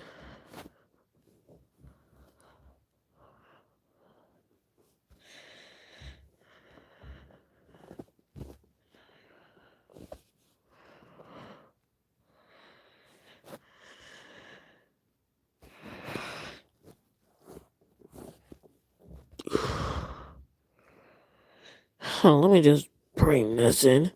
Let me just bring this in.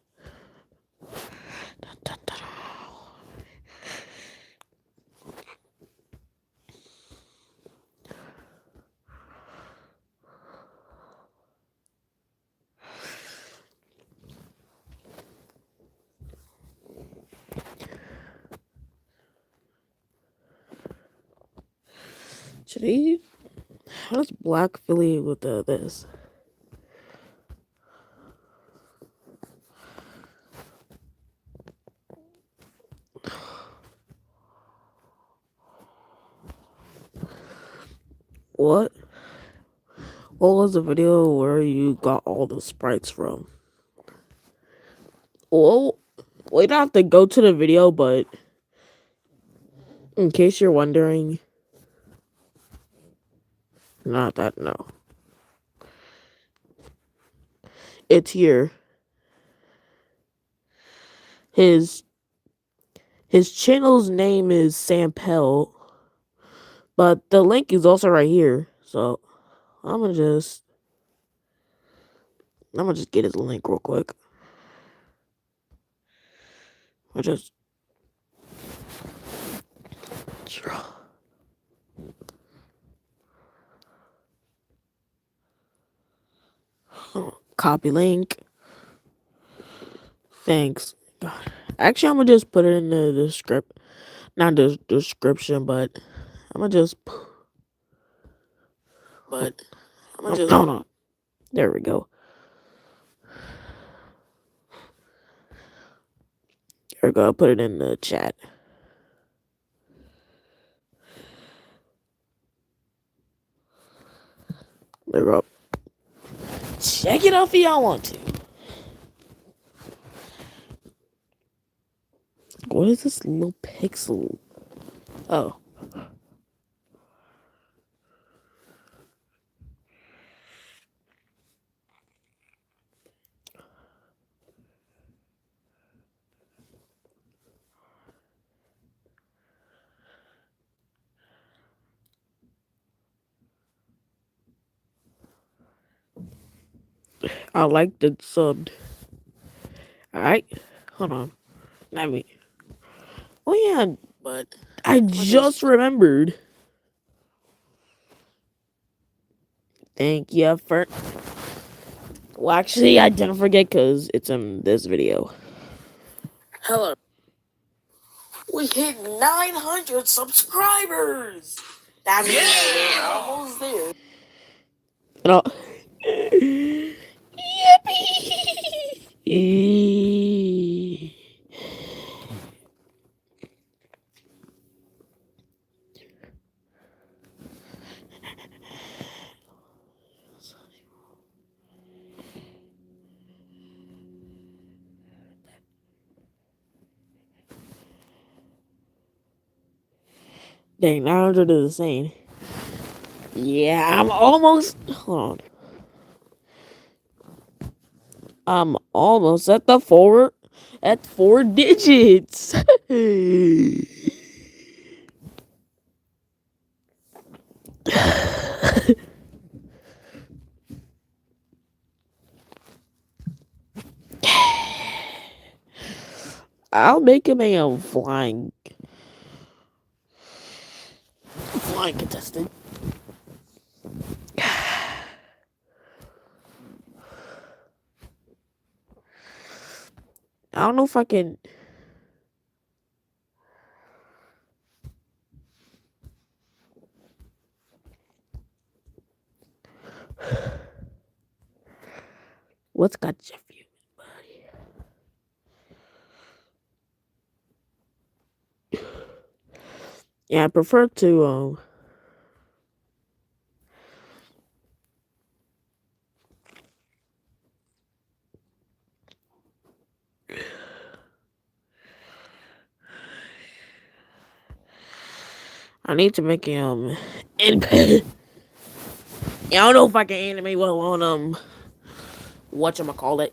Should he? How does black affiliate with this? What? What was the video where you got all the sprites from? Well, we don't have to go to the video, but in case you're wondering, not that, no. It's here. His channel's name is Sam Pell, but the link is also right here. So I'm gonna just get his link real quick. I just copy link. Thanks. God. Actually, I'm gonna just put it in the script, not the description, but I'm gonna just. Hold on. There we go. There we go. I'll put it in the chat. There we go. Check it out if y'all want to. What is this little pixel? Oh. I like the subbed. Alright. Hold on. Let me. Oh, yeah. But I just remembered. Thank you for. Well, actually, I didn't forget because it's in this video. Hello. We hit 900 subscribers. That means we're almost there. No. Yippee! Dang, 900 is insane. Yeah, I'm almost. Hold on. I'm almost at the four digits. I'll make him a flying contestant. I don't know if I can. What's got Jeffy? Yeah, I prefer to I need to make him anime. Yeah, I don't know if I can animate well on whatchamacallit.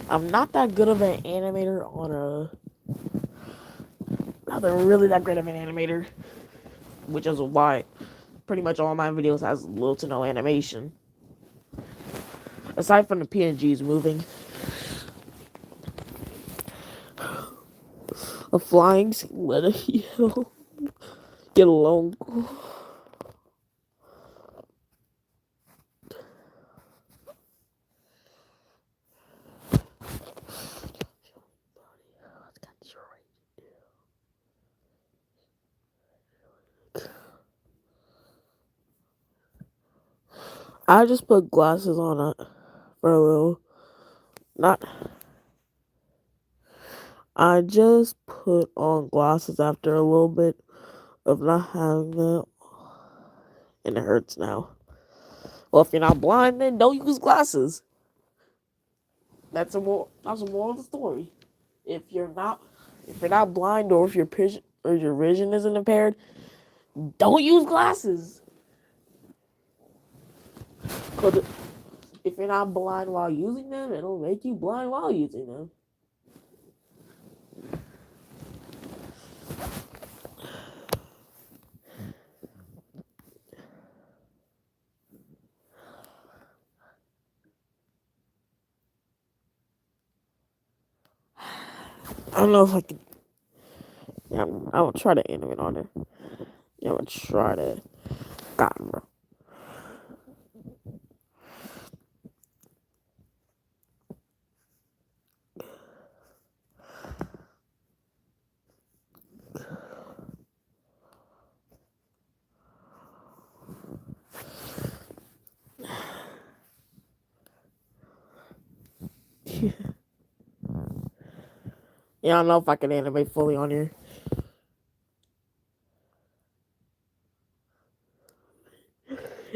I'm not that good of an animator on not really that great of an animator, which is why pretty much all my videos has little to no animation. Aside from the PNGs moving. A flying skeleton, get along. I just put glasses on it for a little. I just put on glasses after a little bit of not having them, and it hurts now. Well, if you're not blind, then don't use glasses. That's a moral of the story. If you're not blind, or if your vision isn't impaired, don't use glasses. Because if you're not blind while using them, it'll make you blind while using them. I don't know if I can. Yeah, I will try to animate on it. Yeah, I will try to. God, bro. Yeah, I don't know if I can animate fully on here.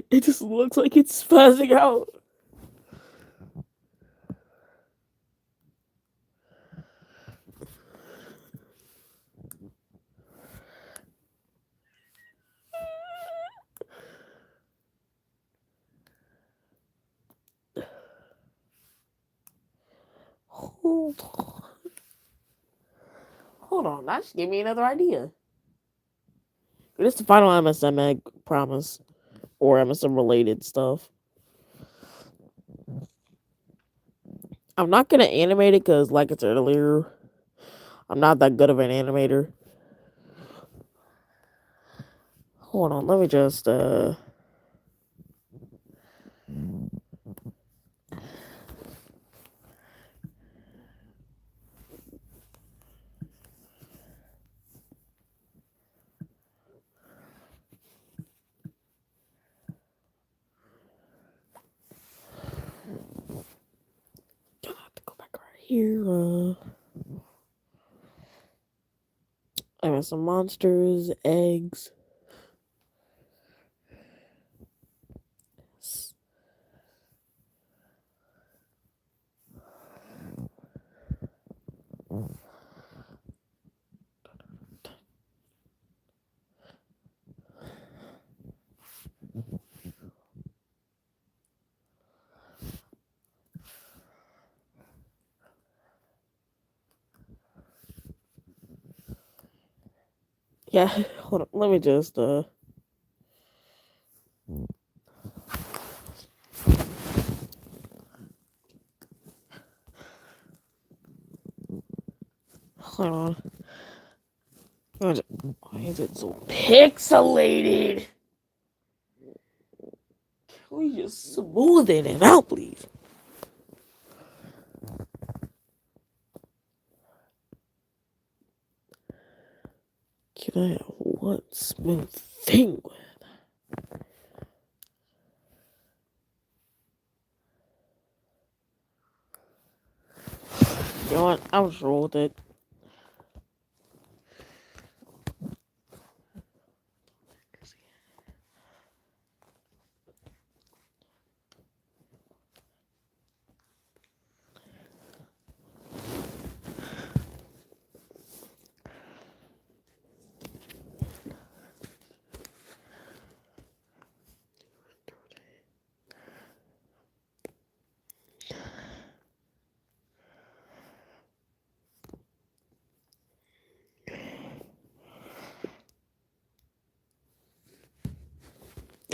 It just looks like it's spazzing out. Hold on, that just gave me another idea. This is the final MSM egg, promise. Or MSM related stuff. I'm not gonna animate it because, like I said earlier, I'm not that good of an animator. Hold on, let me just have to go back right here. I got some monsters, eggs. Yeah, hold on, let me just Hold on. Why is it so pixelated? Can we just smooth it out, please? Can I have one smooth thing with? You know what? I'll just roll with it.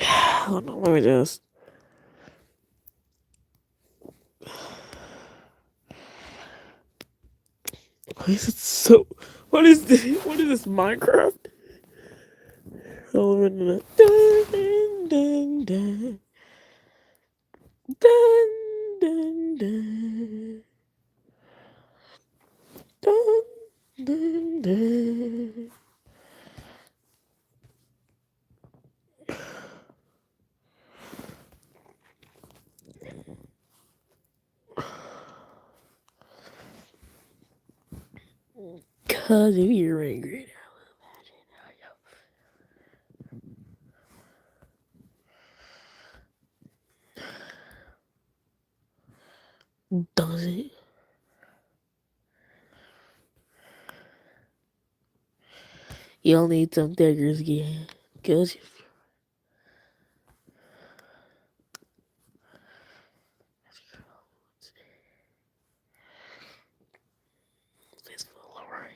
Hold on, let me just. Why is it so? What is this? What is this? Minecraft? Oh, dun, dun, dun, dun, dun, dun, dun, dun, dun, dun. Cause if you're angry, does it? You'll need some diggers again. Cause it's lower.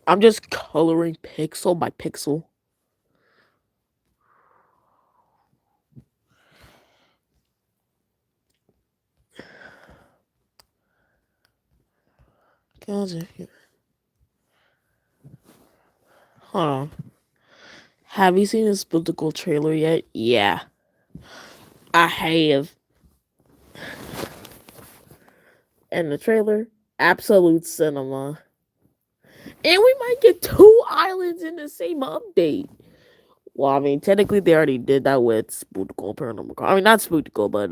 I'm just coloring pixel by pixel. Cause if you hold on. Have you seen this political trailer yet? Yeah. I have. And the trailer, absolute cinema. And we might get 2 islands in the same update. Well, I mean, technically they already did that with Spookable Paranormal. I mean, not Spookable, but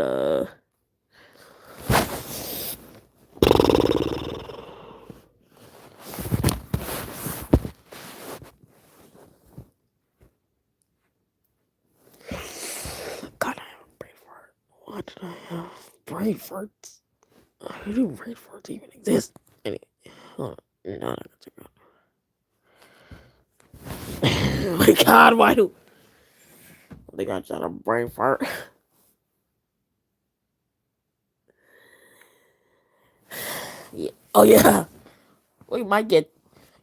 God, I have a brain fart. What did I have? Brain farts. How do brain farts even exist? Anyway, hold on. No, oh my God, why do they got a brain fart? Yeah. Oh yeah, we might get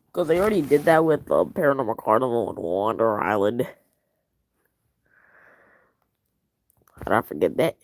because they already did that with Paranormal Carnival and Wander Island. How did I forget that?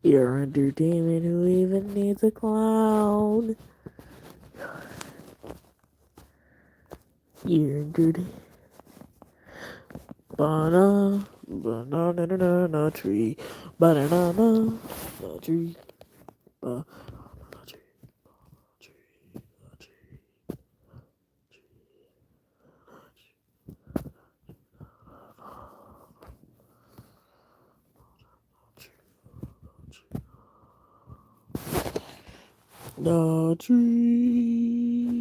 Your entertainment, who even needs a clown? Your entertainment. Banana, banana tree, banana tree, banana tree, the tree.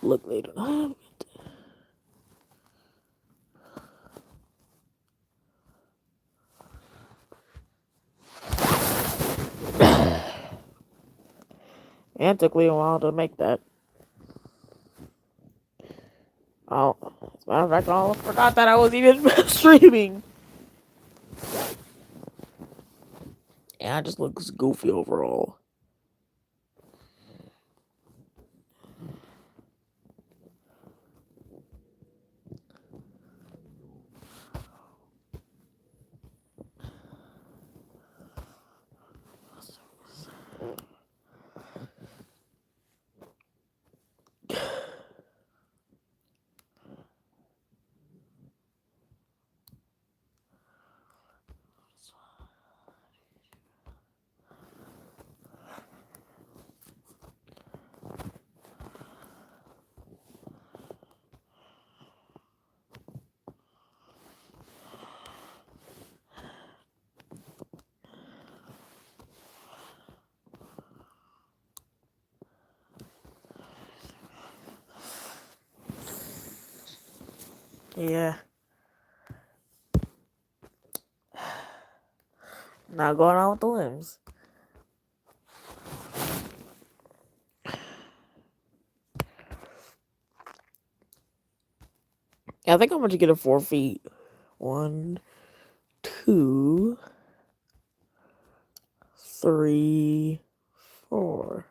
Look later. And it took me a while to make that. Oh, as a matter of fact, I almost forgot that I was even streaming. And it just looks goofy overall. Yeah. Now going on with the limbs. I think I'm going to get a 4 feet. 1, 2, 3, 4.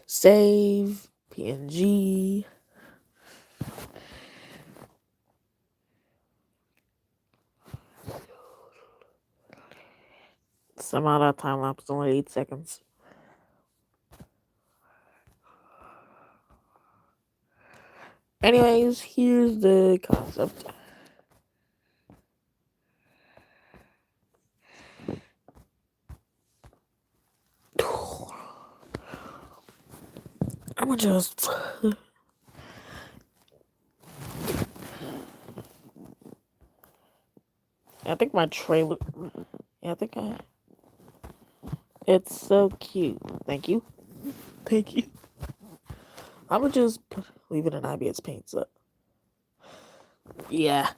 Save. PNG. Somehow that time lapse is only 8 seconds. Anyways, here's the concept. I'm gonna just... I think my trailer... Yeah, I think I... It's so cute. Thank you. Thank you. I would just leave it in IBS Paint, so... Yeah.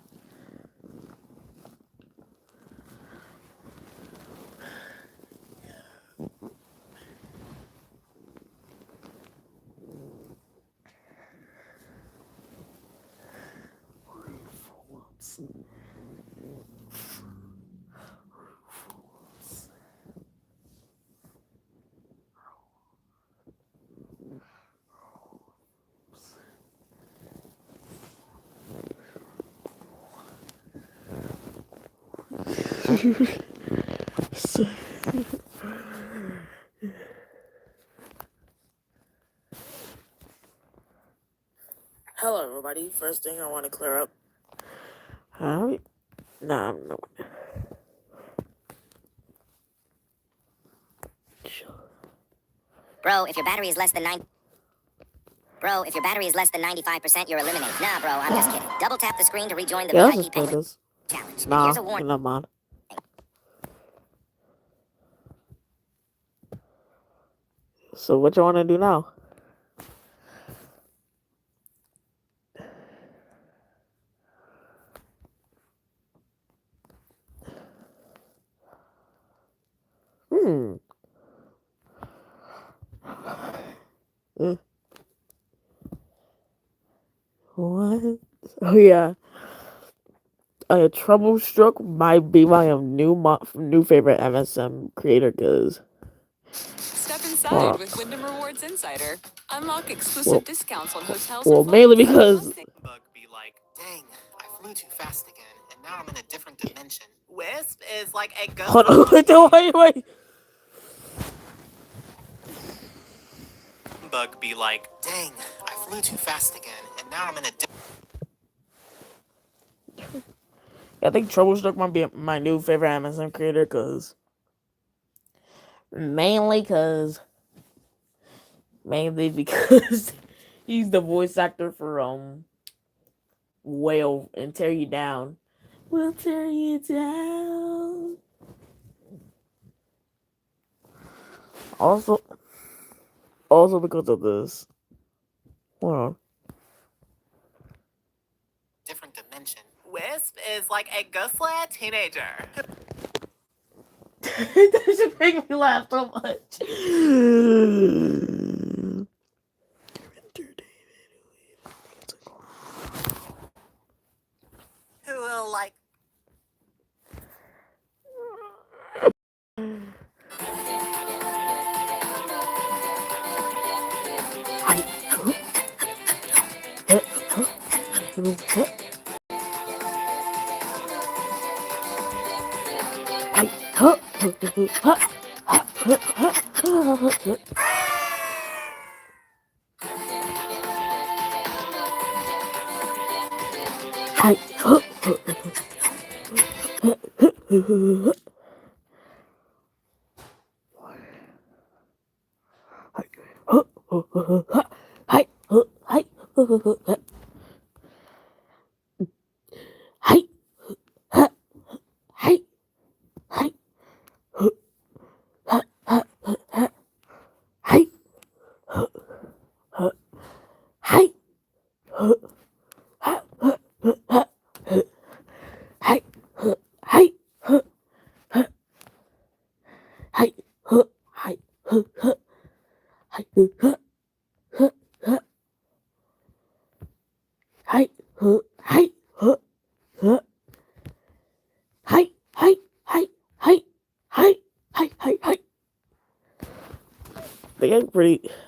Hello, everybody. First thing I want to clear up. No. Bro, if your battery is less than 95%, you're eliminated. Nah, bro, I'm just kidding. Double tap the screen to rejoin the VIP Penguin Challenge. Nah, Here's a warning. never mind. So what you want to do now? What? Oh yeah. Troublestroke might be my new favorite MSM creator because Step inside with Wyndham Rewards Insider. Unlock exclusive discounts on hotels well and mainly flights. because Bug be like, dang, I flew too fast again, and now I'm in a different dimension. Wisp is like a ghost. hold on, wait. Bug be like, dang, I flew too fast again, and now I'm in a I think Troublestroke might be my new favorite MSM creator mainly because he's the voice actor for Whale and Tear You Down. We'll tear you down. Also because of this. Hold on. different dimension. Wisp is like a ghostly teenager. That should make me laugh so much. Who will like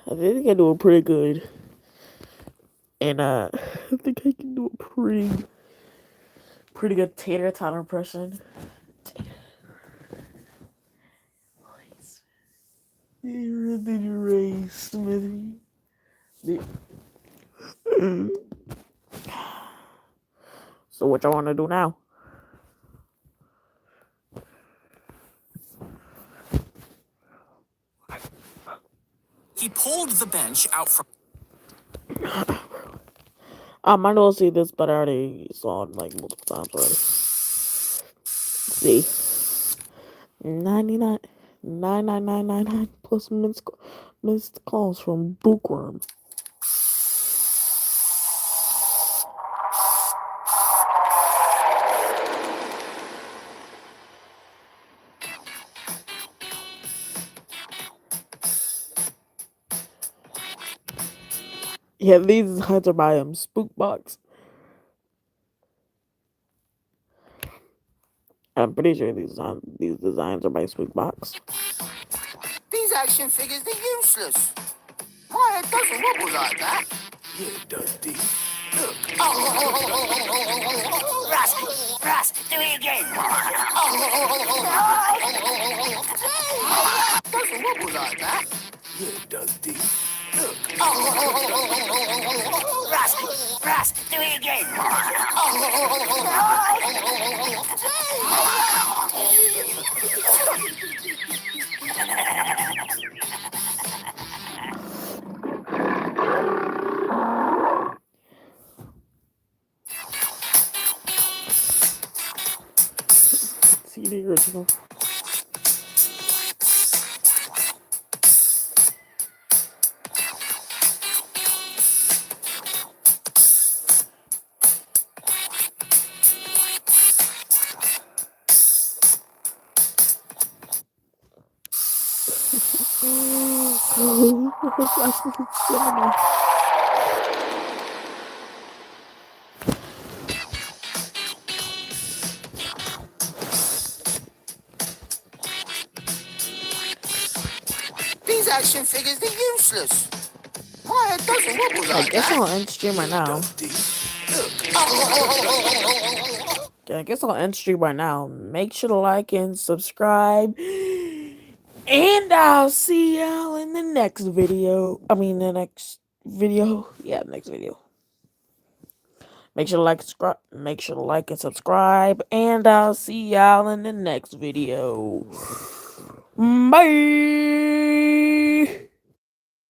I think I'm doing pretty good. And I think I can do a pretty good tater tot impression. Ray Smithy. So what y'all want to do now? he pulled the bench out from I might not see this, but I already saw it like multiple times already. See, 99 plus missed calls from Bookworm. Yeah, these designs are by Spookbox. I'm pretty sure these designs are by Spookbox. These action figures, they're useless. My head doesn't wobble like that. Yeah, it does, D. Look. Russ, do it again. Doesn't wobble like that. Yeah, it does, D. Look. Russ, do it again. See the original. These action figures, they're useless. My head doesn't wobble I like guess that. I'll end stream right now. I guess I'll end stream right now. Make sure to like and subscribe. And I'll see y'all in the next video. The next video. Yeah, next video. Make sure to like and subscribe. And I'll see y'all in the next video. Bye.